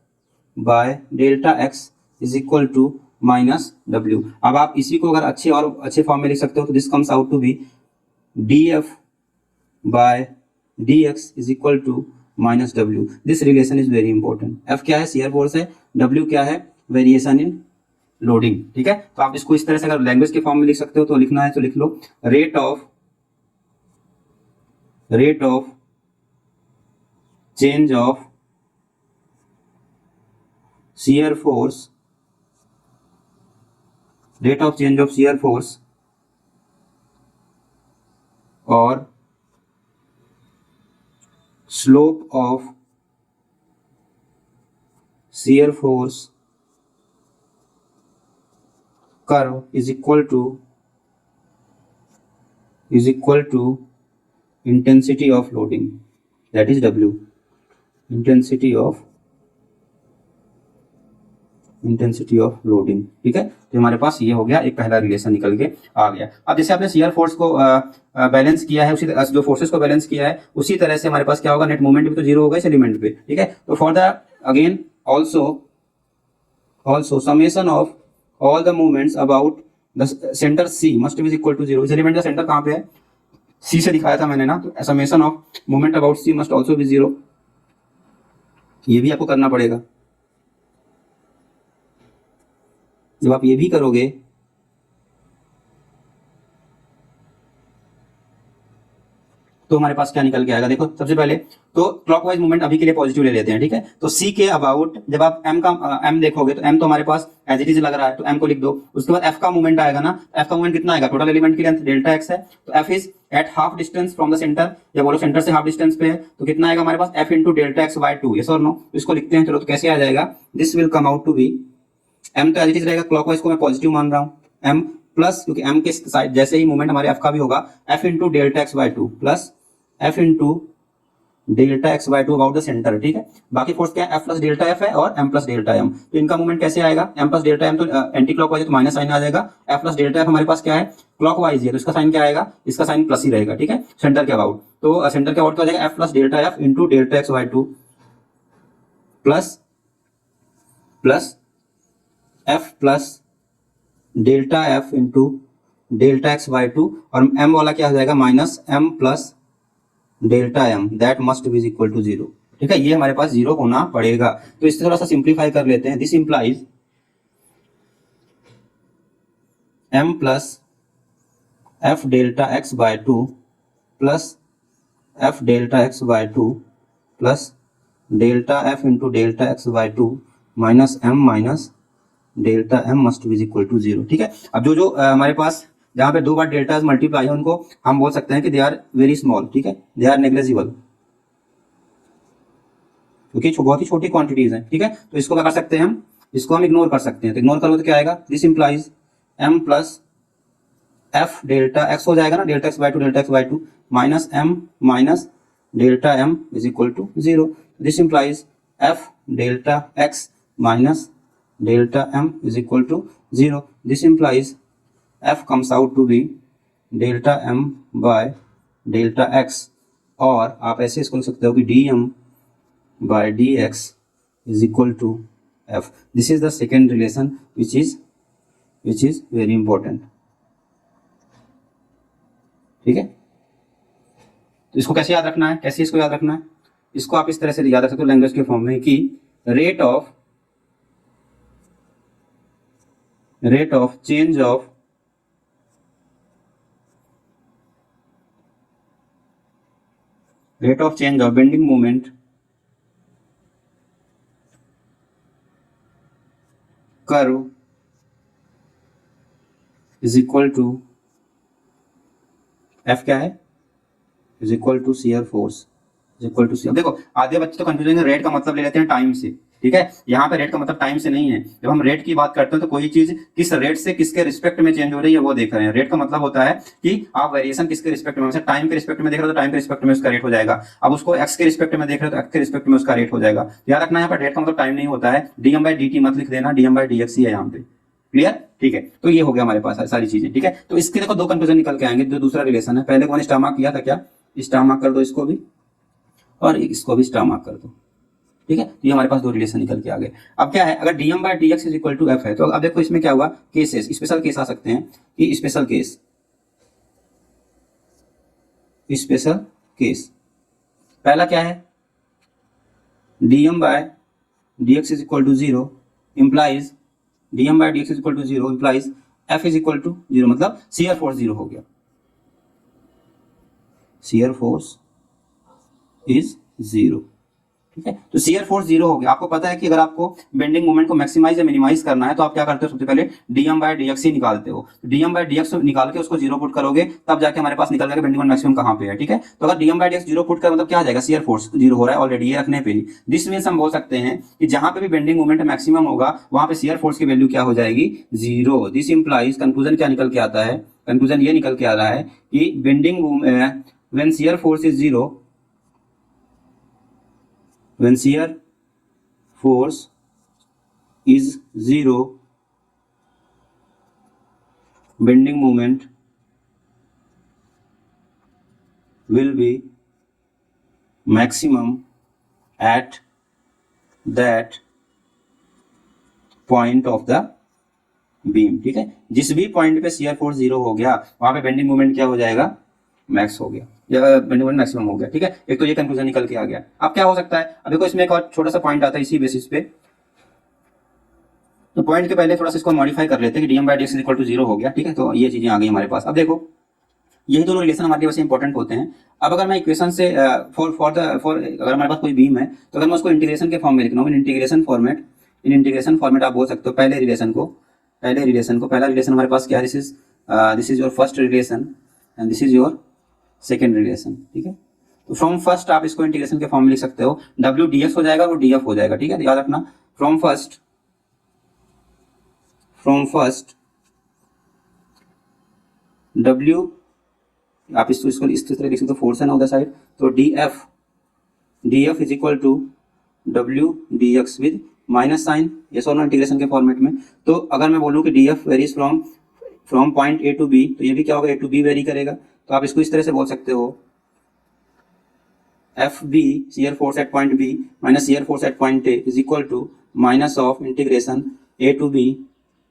by delta x is equal to minus W. अब आप इसी को अगर अच्छे फॉर्म में लिख सकते हो, तो this comes out to be D F by D x is equal to minus W. This relation is very important. F क्या है, शियर फोर्स है, डब्ल्यू क्या है, वेरिएशन इन लोडिंग, ठीक है। तो आप इसको इस तरह से अगर लैंग्वेज के फॉर्म में लिख सकते हो, तो लिखना है तो लिख लो, rate of change of shear force, rate of change of shear force or slope of shear force curve is equal to intensity of loading, that is W, intensity of loading, ठीक है। तो हमारे पास ये हो गया, एक पहला रिलेशन निकल के आ गया। अब जैसे आपने शियर फोर्स को बैलेंस किया है, उसी जो फोर्सेस को बैलेंस किया है, उसी तरह से हमारे पास क्या होगा, नेट मोमेंट भी तो जीरो होगा इस एलिमेंट पे, ठीक है। तो for the again also summation of all the movements about the centre C must be equal to zero. इस एलिमेंट का सेंटर कहाँ पे है, सी से दिखाया था मैंने ना। तो summation of movement about C must also be zero. ये भी आपको करना पड़ेगा। जब आप ये भी करोगे तो हमारे पास क्या निकल के आएगा, देखो सबसे पहले तो क्लॉकवाइज मूवमेंट अभी के लिए पॉजिटिव ले लेते हैं, ठीक है। तो सी के अबाउट जब आप एम देखोगे, तो एम तो हमारे पास एज इट इज लग रहा है, तो एम को लिख दो। उसके बाद एफ का मूवमेंट आएगा ना, एफ का मूवमेंट कितना आएगा, टोटल एलिमेंट की लेंथ डेल्टा एक्स है, तो F is at half distance from the centre, या बोलो सेंटर से हाफ डिस्टेंस पे है, तो कितना आएगा हमारे पास, F into delta x by two. Yes और नो, तो इसको लिखते हैं। चलो तो कैसे आ जाएगा, this will come out to be, M तो एज इट इज रहेगा, क्लॉकवाइज को मैं पॉजिटिव मान रहा हूँ, एम प्लस, क्योंकि एम के साइड जैसे ही मूवमेंट हमारे एफ का भी होगा, F into delta x by two plus F into delta x by two about the centre, ठीक है। बाकी फोर्स क्या है, एफ प्लस डेल्टा एफ है और एम प्लस डेल्टा एम। तो इनका मूवमेंट कैसे आएगा, एम प्लस डेल्टा एम तो एंटी क्लॉकवाइज है, तो माइनस साइन आ जाएगा। एफ प्लस डेल्टा एफ हमारे पास क्या है, क्लॉकवाइज है, तो इसका साइन क्या आएगा, इसका साइन प्लस ही रहेगा, ठीक है, सेंटर के अबाउट। तो सेंटर के अबाउट क्या हो जाएगा, F plus delta F into delta x by two plus F plus delta F into delta x by two, और एम वाला क्या हो जाएगा, minus M plus delta M, that must be equal to zero, ठीक है। ये हमारे पास zero होना पड़ेगा। तो इससे थोड़ा सा सिंप्लीफाई कर लेते हैं। This implies M plus F delta x by two plus F delta x by two plus delta F into delta x by two minus M minus delta M must be equal to 0। ठीक है, अब जो जो हमारे पास जहाँ पे 2 बार delta multiply है उनको हम बोल सकते हैं कि दे आर वेरी स्मॉल। ठीक है, दे आर नेग्लिजिबल, क्योंकि बहुत ही छोटी क्वांटिटीज हैं। ठीक है, तो इसको क्या कर सकते हैं हम, इसको हम इग्नोर कर सकते हैं। तो इग्नोर करो तो क्या आएगा, this implies M plus F delta x हो जाएगा ना, delta x by two delta x by two minus M minus delta M is equal to 0। This implies F delta x minus delta M is equal to 0। This implies F comes out to be delta M by delta x, और आप ऐसे इसको लिख सकते हो कि D M by D x is equal to F. This is the second relation which is very important. ठीक है, तो इसको कैसे याद रखना है, कैसे इसको याद रखना है, इसको आप इस तरह से याद रख सकते हो लैंग्वेज के फॉर्म में कि rate of change of bending moment curve is equal to F क्या है, is equal to shear force is equal to C. अब देखो आधे बच्चे तो कंफ्यूजन है, रेट का मतलब ले लेते हैं टाइम से। ठीक है, यहाँ पे रेट का मतलब टाइम से नहीं है। जब हम रेट की बात करते हैं तो कोई चीज किस रेट से किसके रिस्पेक्ट में चेंज हो रही है वो देख रहे हैं। रेट का मतलब होता है कि आप वेरिएशन किसके रिस्पेक्ट में, टाइम के रिस्पेक्ट में देख रहे हो तो टाइम के रिस्पेक्ट में उसका रेट हो जाएगा। अब उसको एक्स के रिस्पेक्ट में देख रहे हो तो एक्स के रिस्पेक्ट में उसका रेट हो जाएगा। याद रखना यहाँ पर रेट का मतलब टाइम नहीं होता है, डीएम बाई डी टी मत लिख देना, डीएम बाई डी एक्स ही है यहाँ पे। क्लियर, ठीक है, तो ये हो गया हमारे पास सारी चीजें। ठीक है, तो इसके देखो 2 कंफ्यूजन निकल के आएंगे। जो दूसरा रिलेशन है, पहले कौन स्टार मार्क किया था, क्या स्टार मार्क कर दो इसको भी और इसको भी स्टार मार्क कर दो। ठीक है, तो ये हमारे पास 2 रिलेशन निकल के आ गए। अब क्या है, अगर DM by D x is equal to F है तो अब देखो इसमें क्या हुआ, केसेस स्पेशल केस आ सकते हैं कि स्पेशल केस पहला क्या है, DM by D x is equal to 0 implies DM by D x is equal to 0 implies F is equal to 0, मतलब शियर फोर्स 0 हो गया, शियर फोर्स इज 0। ठीक है, तो शियर फोर्स 0 हो गया। आपको पता है कि अगर आपको बेंडिंग मोमेंट को मैक्सिमाइज या मिनिमाइज करना है तो आप क्या करते हो, सबसे पहले डीएम बाय डीएक्स ही निकालते हो। डीएम बाय डीएक्स निकाल के उसको 0 पुट करोगे तब जाके हमारे पास निकल जाएगा बेंडिंग मोमेंट मैक्सिमम कहां पे है। ठीक है, तो अगर डीएम बाय डीएक्स 0 पुट कर मतलब क्या आ जाएगा, शियर फोर्स 0 हो रहा है ऑलरेडी ये रखने पे ही। दिस मींस हम बोल सकते हैं कि जहां पे भी बेंडिंग मोमेंट मैक्सिमम होगा वहां पे शियर फोर्स की वैल्यू क्या हो जाएगी, 0। दिस इंप्लाइज, कंक्लूजन क्या निकल के आता है, कंक्लूजन ये निकल के आ रहा है कि bending when shear force is 0, when shear force is 0, bending moment will be maximum at that point of the beam। ठीक है, जिस भी पॉइंट पे शियर फोर्स 0 हो गया वहां पे बेंडिंग मोमेंट क्या हो जाएगा, मैक्स हो गया या बेंडिंग मोमेंट मैक्सिमम हो गया। ठीक है, एक तो ये कंक्लूजन निकल के आ गया। अब क्या हो सकता है, अब देखो इसमें एक और छोटा सा पॉइंट आता है इसी बेसिस पे, तो पॉइंट के पहले थोड़ा सा इसको मॉडिफाई कर लेते हैं कि DM by D x equal to 0 हो गया। ठीक है, तो ये चीजें आ गई हमारे पास। अब देखो यही दोनों रिलेशन हमारे लिए वैसे इंपॉर्टेंट होते हैं। अब अगर मैं इक्वेशन से अगर हमारे पास कोई बीम है तो अगर मैं उसको इंटीग्रेशन के फॉर्म में लिखना हूँ, इन इंटीग्रेशन फॉर्मेट आप बोल सकते हो पहला रिलेशन हमारे पास क्या है, this is your first relation and this is your second relation. ठीक है, तो फ्रॉम फर्स्ट आप इसको इंटीग्रेशन के फॉर्म में लिख सकते हो, डब्ल्यू डी एक्स हो जाएगा और डी एफ हो जाएगा। ठीक है, तो याद रखना फ्रॉम फर्स्ट डब्ल्यू, आप इसको इस तरह लिख सकते हो, फोर्स है ना उधर साइड, तो D F is equal to W D x with minus sign, ये सो इंटीग्रेशन के फॉर्मेट में। तो अगर मैं बोलूं कि D F varies from point A to B, तो ये भी क्या होगा, ए टू बी वेरी करेगा। तो आप इसको इस तरह से बोल सकते हो, F B shear force at point B minus shear force at point A is equal to minus of integration A to B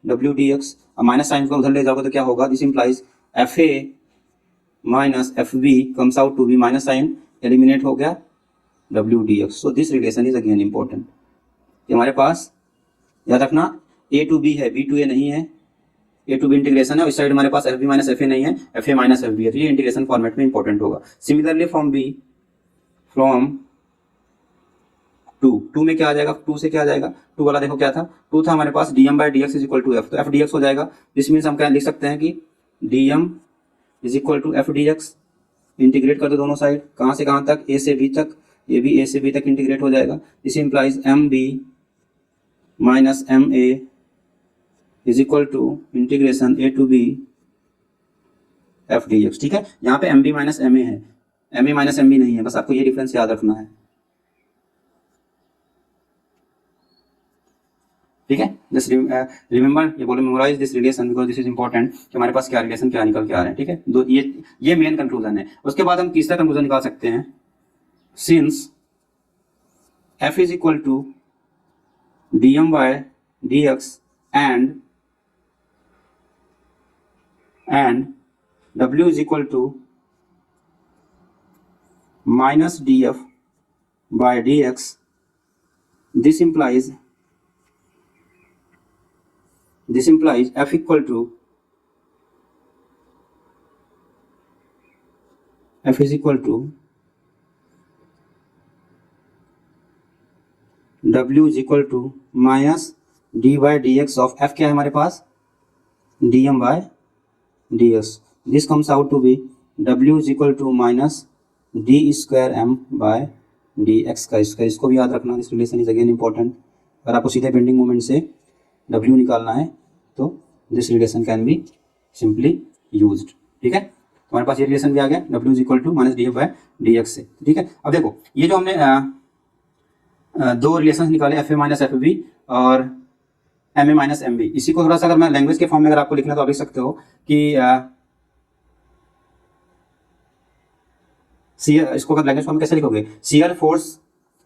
W D x. Minus sign को उधर ले जाओगे तो क्या होगा, this implies F A minus F B comes out to be, minus sign eliminate हो गया W D x. So this relation is again important. हमारे पास याद रखना ए टू बी है, बी टू ए नहीं है, ए टू बी इंटीग्रेशन है, इस साइड हमारे पास F B minus F A नहीं है, F A minus F B है, तो ये इंटीग्रेशन फॉर्मेट में इंपॉर्टेंट होगा। सिमिलरली फ्रॉम टू में क्या आ जाएगा, टू से क्या आ जाएगा, टू वाला देखो क्या था, टू था हमारे पास D M by D x is equal to F, तो एफ डी एक्स हो जाएगा। दिस मीन्स हम क्या लिख सकते हैं कि D M is equal to F D x. Integrate कर दो दोनों साइड, कहाँ से कहाँ तक, ए से बी तक, ये भी ए से बी तक इंटीग्रेट हो जाएगा। This implies M B minus M A is equal to integration A to B F D X. ठीक है, यहाँ पे M B minus M A है, M A minus M B नहीं है, बस आपको ये डिफरेंस याद रखना है। ठीक है, जस्ट रिमेंबर, ये बोलो memorise this relation because this is important कि हमारे पास क्या रिलेशन क्या निकल के आ रहे हैं। ठीक है, दो ये मेन कंक्लूजन है। उसके बाद हम तीसरा कंक्लूजन निकाल सकते हैं, since F is equal to D M by D x and W is equal to minus df by dx, this implies f equal to f is equal to W is equal to minus d by dx of f। क्या है हमारे पास, dm by ds। this comes out to be W is equal to minus d square m by dx का square. इसको भी याद रखना, this relation is again important. अगर आपको सीधे बेंडिंग मोमेंट से W निकालना है तो this relation can be simply used. ठीक है, हमारे पास ये रिलेशन भी आ गया, W is equal to minus df by dx से। ठीक है, अब देखो ये जो हमने दो रिलेशन निकाले, F A minus F B और M A minus M B, इसी को थोड़ा सा अगर मैं लैंग्वेज के फॉर्म में अगर आपको लिखना तो आप लिख सकते हो कि इसको अगर लैंग्वेज फॉर्म में कैसे लिखोगे, शियर फोर्स,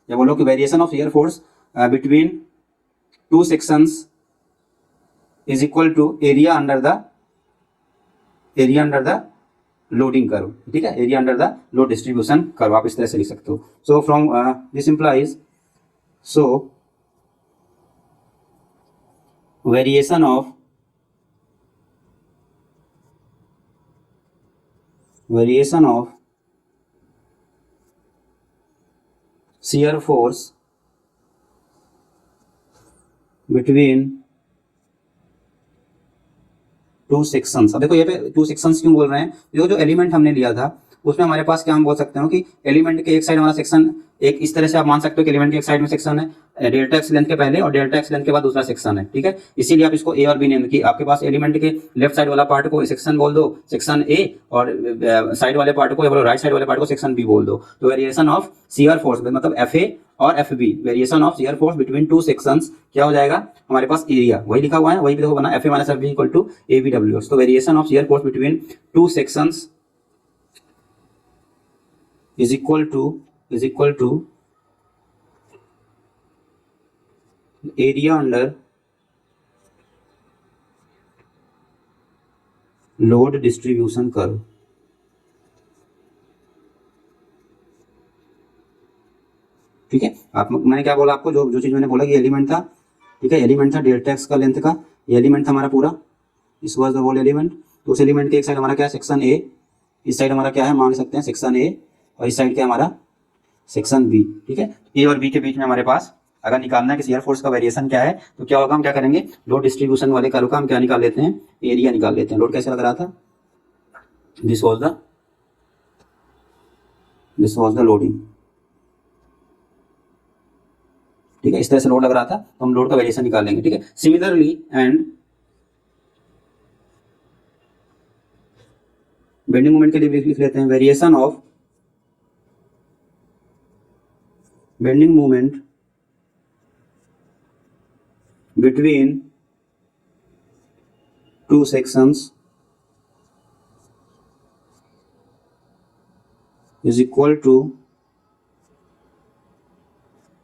या बोलो कि variation of shear force between two sections is equal to area under the loading curve. ठीक है, area under the load distribution curve, आप इस तरह से लिख सकते हो। So from this implies, so variation of shear force between two sections. अब देखो ये पे टू सेक्शंस क्यों बोल रहे हैं, देखो जो एलिमेंट हमने लिया था उसमें हमारे पास क्या हम बोल सकते हो कि एलिमेंट के एक साइड हमारा सेक्शन, एक इस तरह से आप मान सकते हो कि एलिमेंट के एक साइड में सेक्शन है डेल्टा एक्स लेंथ के पहले और डेल्टा एक्स लेंथ के बाद दूसरा सेक्शन है। ठीक है, इसीलिए आप इसको ए और बी नेम की, आपके पास एलिमेंट के लेफ्ट साइड वाला पार्ट को सेक्शन बोल दो, सेक्शन ए, और साइड वाले पार्ट को, या राइट साइड वाले पार्ट को सेक्शन बी बोल दो। तो वेरिएशन ऑफ शियर फोर्स मतलब एफ ए और F B, variation of shear force between two sections क्या हो जाएगा हमारे पास, एरिया वही लिखा हुआ है, वही भी देखो बना, F A minus F B equal to A B W X. तो variation of shear force between two sections is equal to area under load distribution curve। ठीक है, आप, मैंने क्या बोला आपको, जो चीज मैंने बोला कि एलिमेंट था, ठीक है, एलिमेंट था डेल्टा एक्स का लेंथ का, ये एलिमेंट था हमारा पूरा, इस वाज द होल एलिमेंट। तो उस एलिमेंट के एक साइड हमारा क्या है, सेक्शन ए, इस साइड हमारा क्या है, मान सकते हैं सेक्शन ए, और इस साइड क्या हमारा सेक्शन बी। ठीक है, ए और बी के बीच में हमारे पास अगर निकालना है कि शियर फोर्स का वेरिएशन क्या है, तो क्या होगा, हम क्या करेंगे, लोड डिस्ट्रीब्यूशन वाले कर्व का हम क्या निकाल लेते हैं, एरिया निकाल लेते हैं। लोड कैसे लग रहा था, दिस वाज द लोडिंग। ठीक है, इस तरह से लोड लग रहा था, तो हम लोड का वेरिएशन निकाल लेंगे। ठीक है, सिमिलरली एंड बेंडिंग मोमेंट के लिए लिख लेते हैं, variation of bending moment between two sections is equal to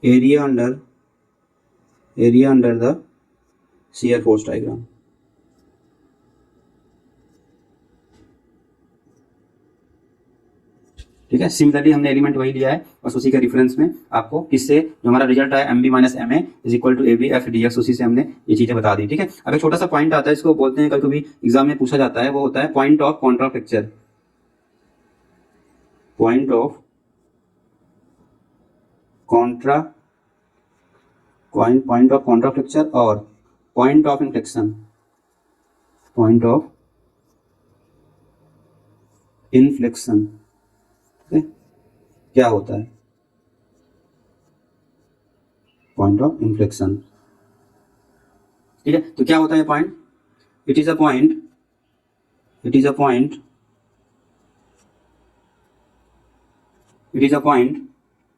area under the shear force diagram। ठीक है, सिमिलरली हमने एलिमेंट वही लिया है, बस उसी के रेफरेंस में आपको किससे जो हमारा रिजल्ट आया M B minus M A is equal to A B F D x, उसी से हमने ये चीजें बता दी। ठीक है, अब एक छोटा सा पॉइंट आता है, इसको बोलते हैं, कभी कभी एग्जाम में पूछा जाता है, वो होता है point of contra fracture. Point of contra point of contra flexure और point of inflection, point of inflection, क्या होता है, पॉइंट ऑफ इन्फ्लेक्शन, ठीक है। तो क्या होता है point, it is a point, it is a point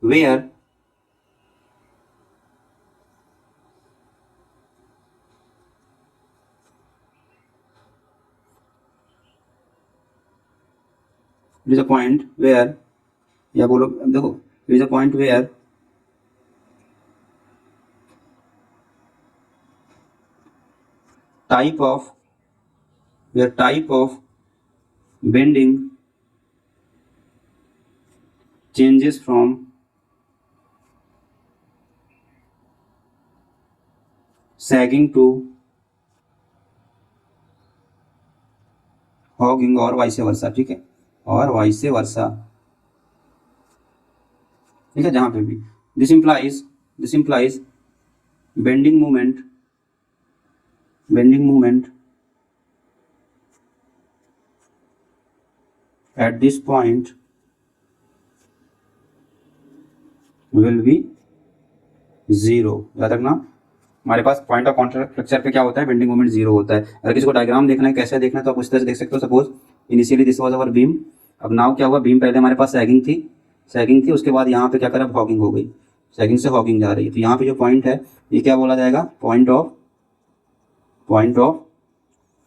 where या बोलो देखो, it is a point where type of bending changes from sagging to hogging और वाइस वर्सा, ठीक है, और वाइस वर्सा, ठीक है, जहां पे भी this implies bending movement at this point will be zero. याद रखना, हमारे पास पॉइंट ऑफ कॉन्ट्रा फ्लेक्चर पे क्या होता है, बेंडिंग मोमेंट जीरो होता है। अगर किसी को डायग्राम देखना है कैसे देखना है तो आप उस तरह से देख सकते हो। Suppose initially this was our beam, अब नाउ क्या हुआ, बीम पहले हमारे पास सैगिंग थी, उसके बाद यहाँ पे क्या करा, हॉगिंग हो गई, सैगिंग से हॉगिंग जा रही है। तो यहाँ पे जो पॉइंट है ये क्या बोला जाएगा, point of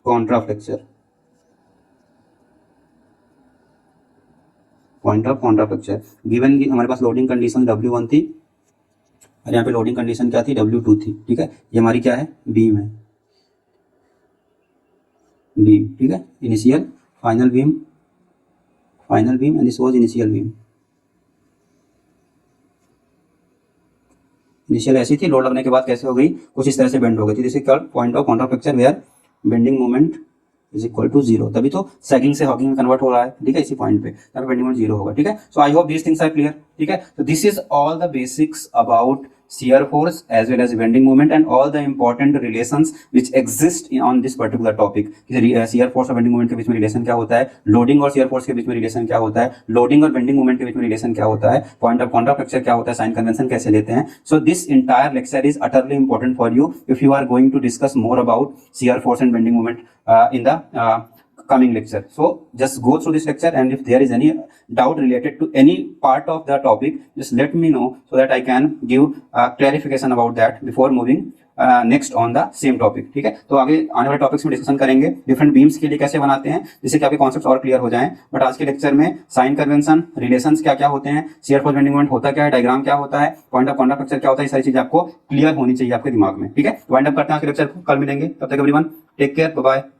contra flexure, point of contra flexure. Given की हमारे पास लोडिंग कंडीशन W1 थी और यहाँ पे लोडिंग कंडीशन क्या थी, W2 थी, ठीक है। ये हमारी क्या है, बीम है, ठीक है, initial final beam and this was initial beam. Initial ऐसी थी, लोड लगने के बाद कैसे हो गई, कुछ इस तरह से बेंड हो गई थी। This is called point of contra flexure where bending moment is equal to zero. तभी तो सैगिंग से हॉगिंग में कन्वर्ट हो रहा है, ठीक है, इसी पॉइंट पे तभी बेंडिंग मोमेंट जीरो होगा, ठीक है। So I hope this things are clear, ठीक है। तो this is all the basics about shear force as well as bending moment and all the important relations which exist on this particular topic। shear force और bending moment के बीच में relation क्या होता है, loading और shear force के बीच में relation क्या होता है, लोडिंग और बेंडिंग मोमेंट के बीच में रिलेशन क्या होता है, पॉइंट ऑफ कॉन्ट्रा फ्लेक्चर क्या होता है, साइन कन्वेंशन कैसे लेते हैं। So this entire lecture is utterly important for you if you are going to discuss more about shear force and bending moment in the coming lecture। So just go through this lecture and if there is any doubt related to any part of the topic just let me know so that I can give clarification about that before moving next on the same topic, ठीक है। तो आगे आने वाले topics में discussion करेंगे different beams के लिए कैसे बनाते हैं, जिससे कि आपके कॉन्सेप्ट्स और क्लियर हो जाएं। बट आज के लेक्चर में साइन कन्वेंशन, रिलेशंस क्या क्या होते हैं, शियर फोर्स बेंडिंग मोमेंट होता क्या है, डायग्राम क्या होता है, पॉइंट ऑफ कॉन्ट्रा फ्लेक्चर क्या होता है, ये सारी चीजें आपको क्लियर होनी चाहिए आपके दिमाग में, ठीक है। वाइंड अप करते हैं आज के लेक्चर को, कल मिलेंगे, तब तक everyone take care, bye bye.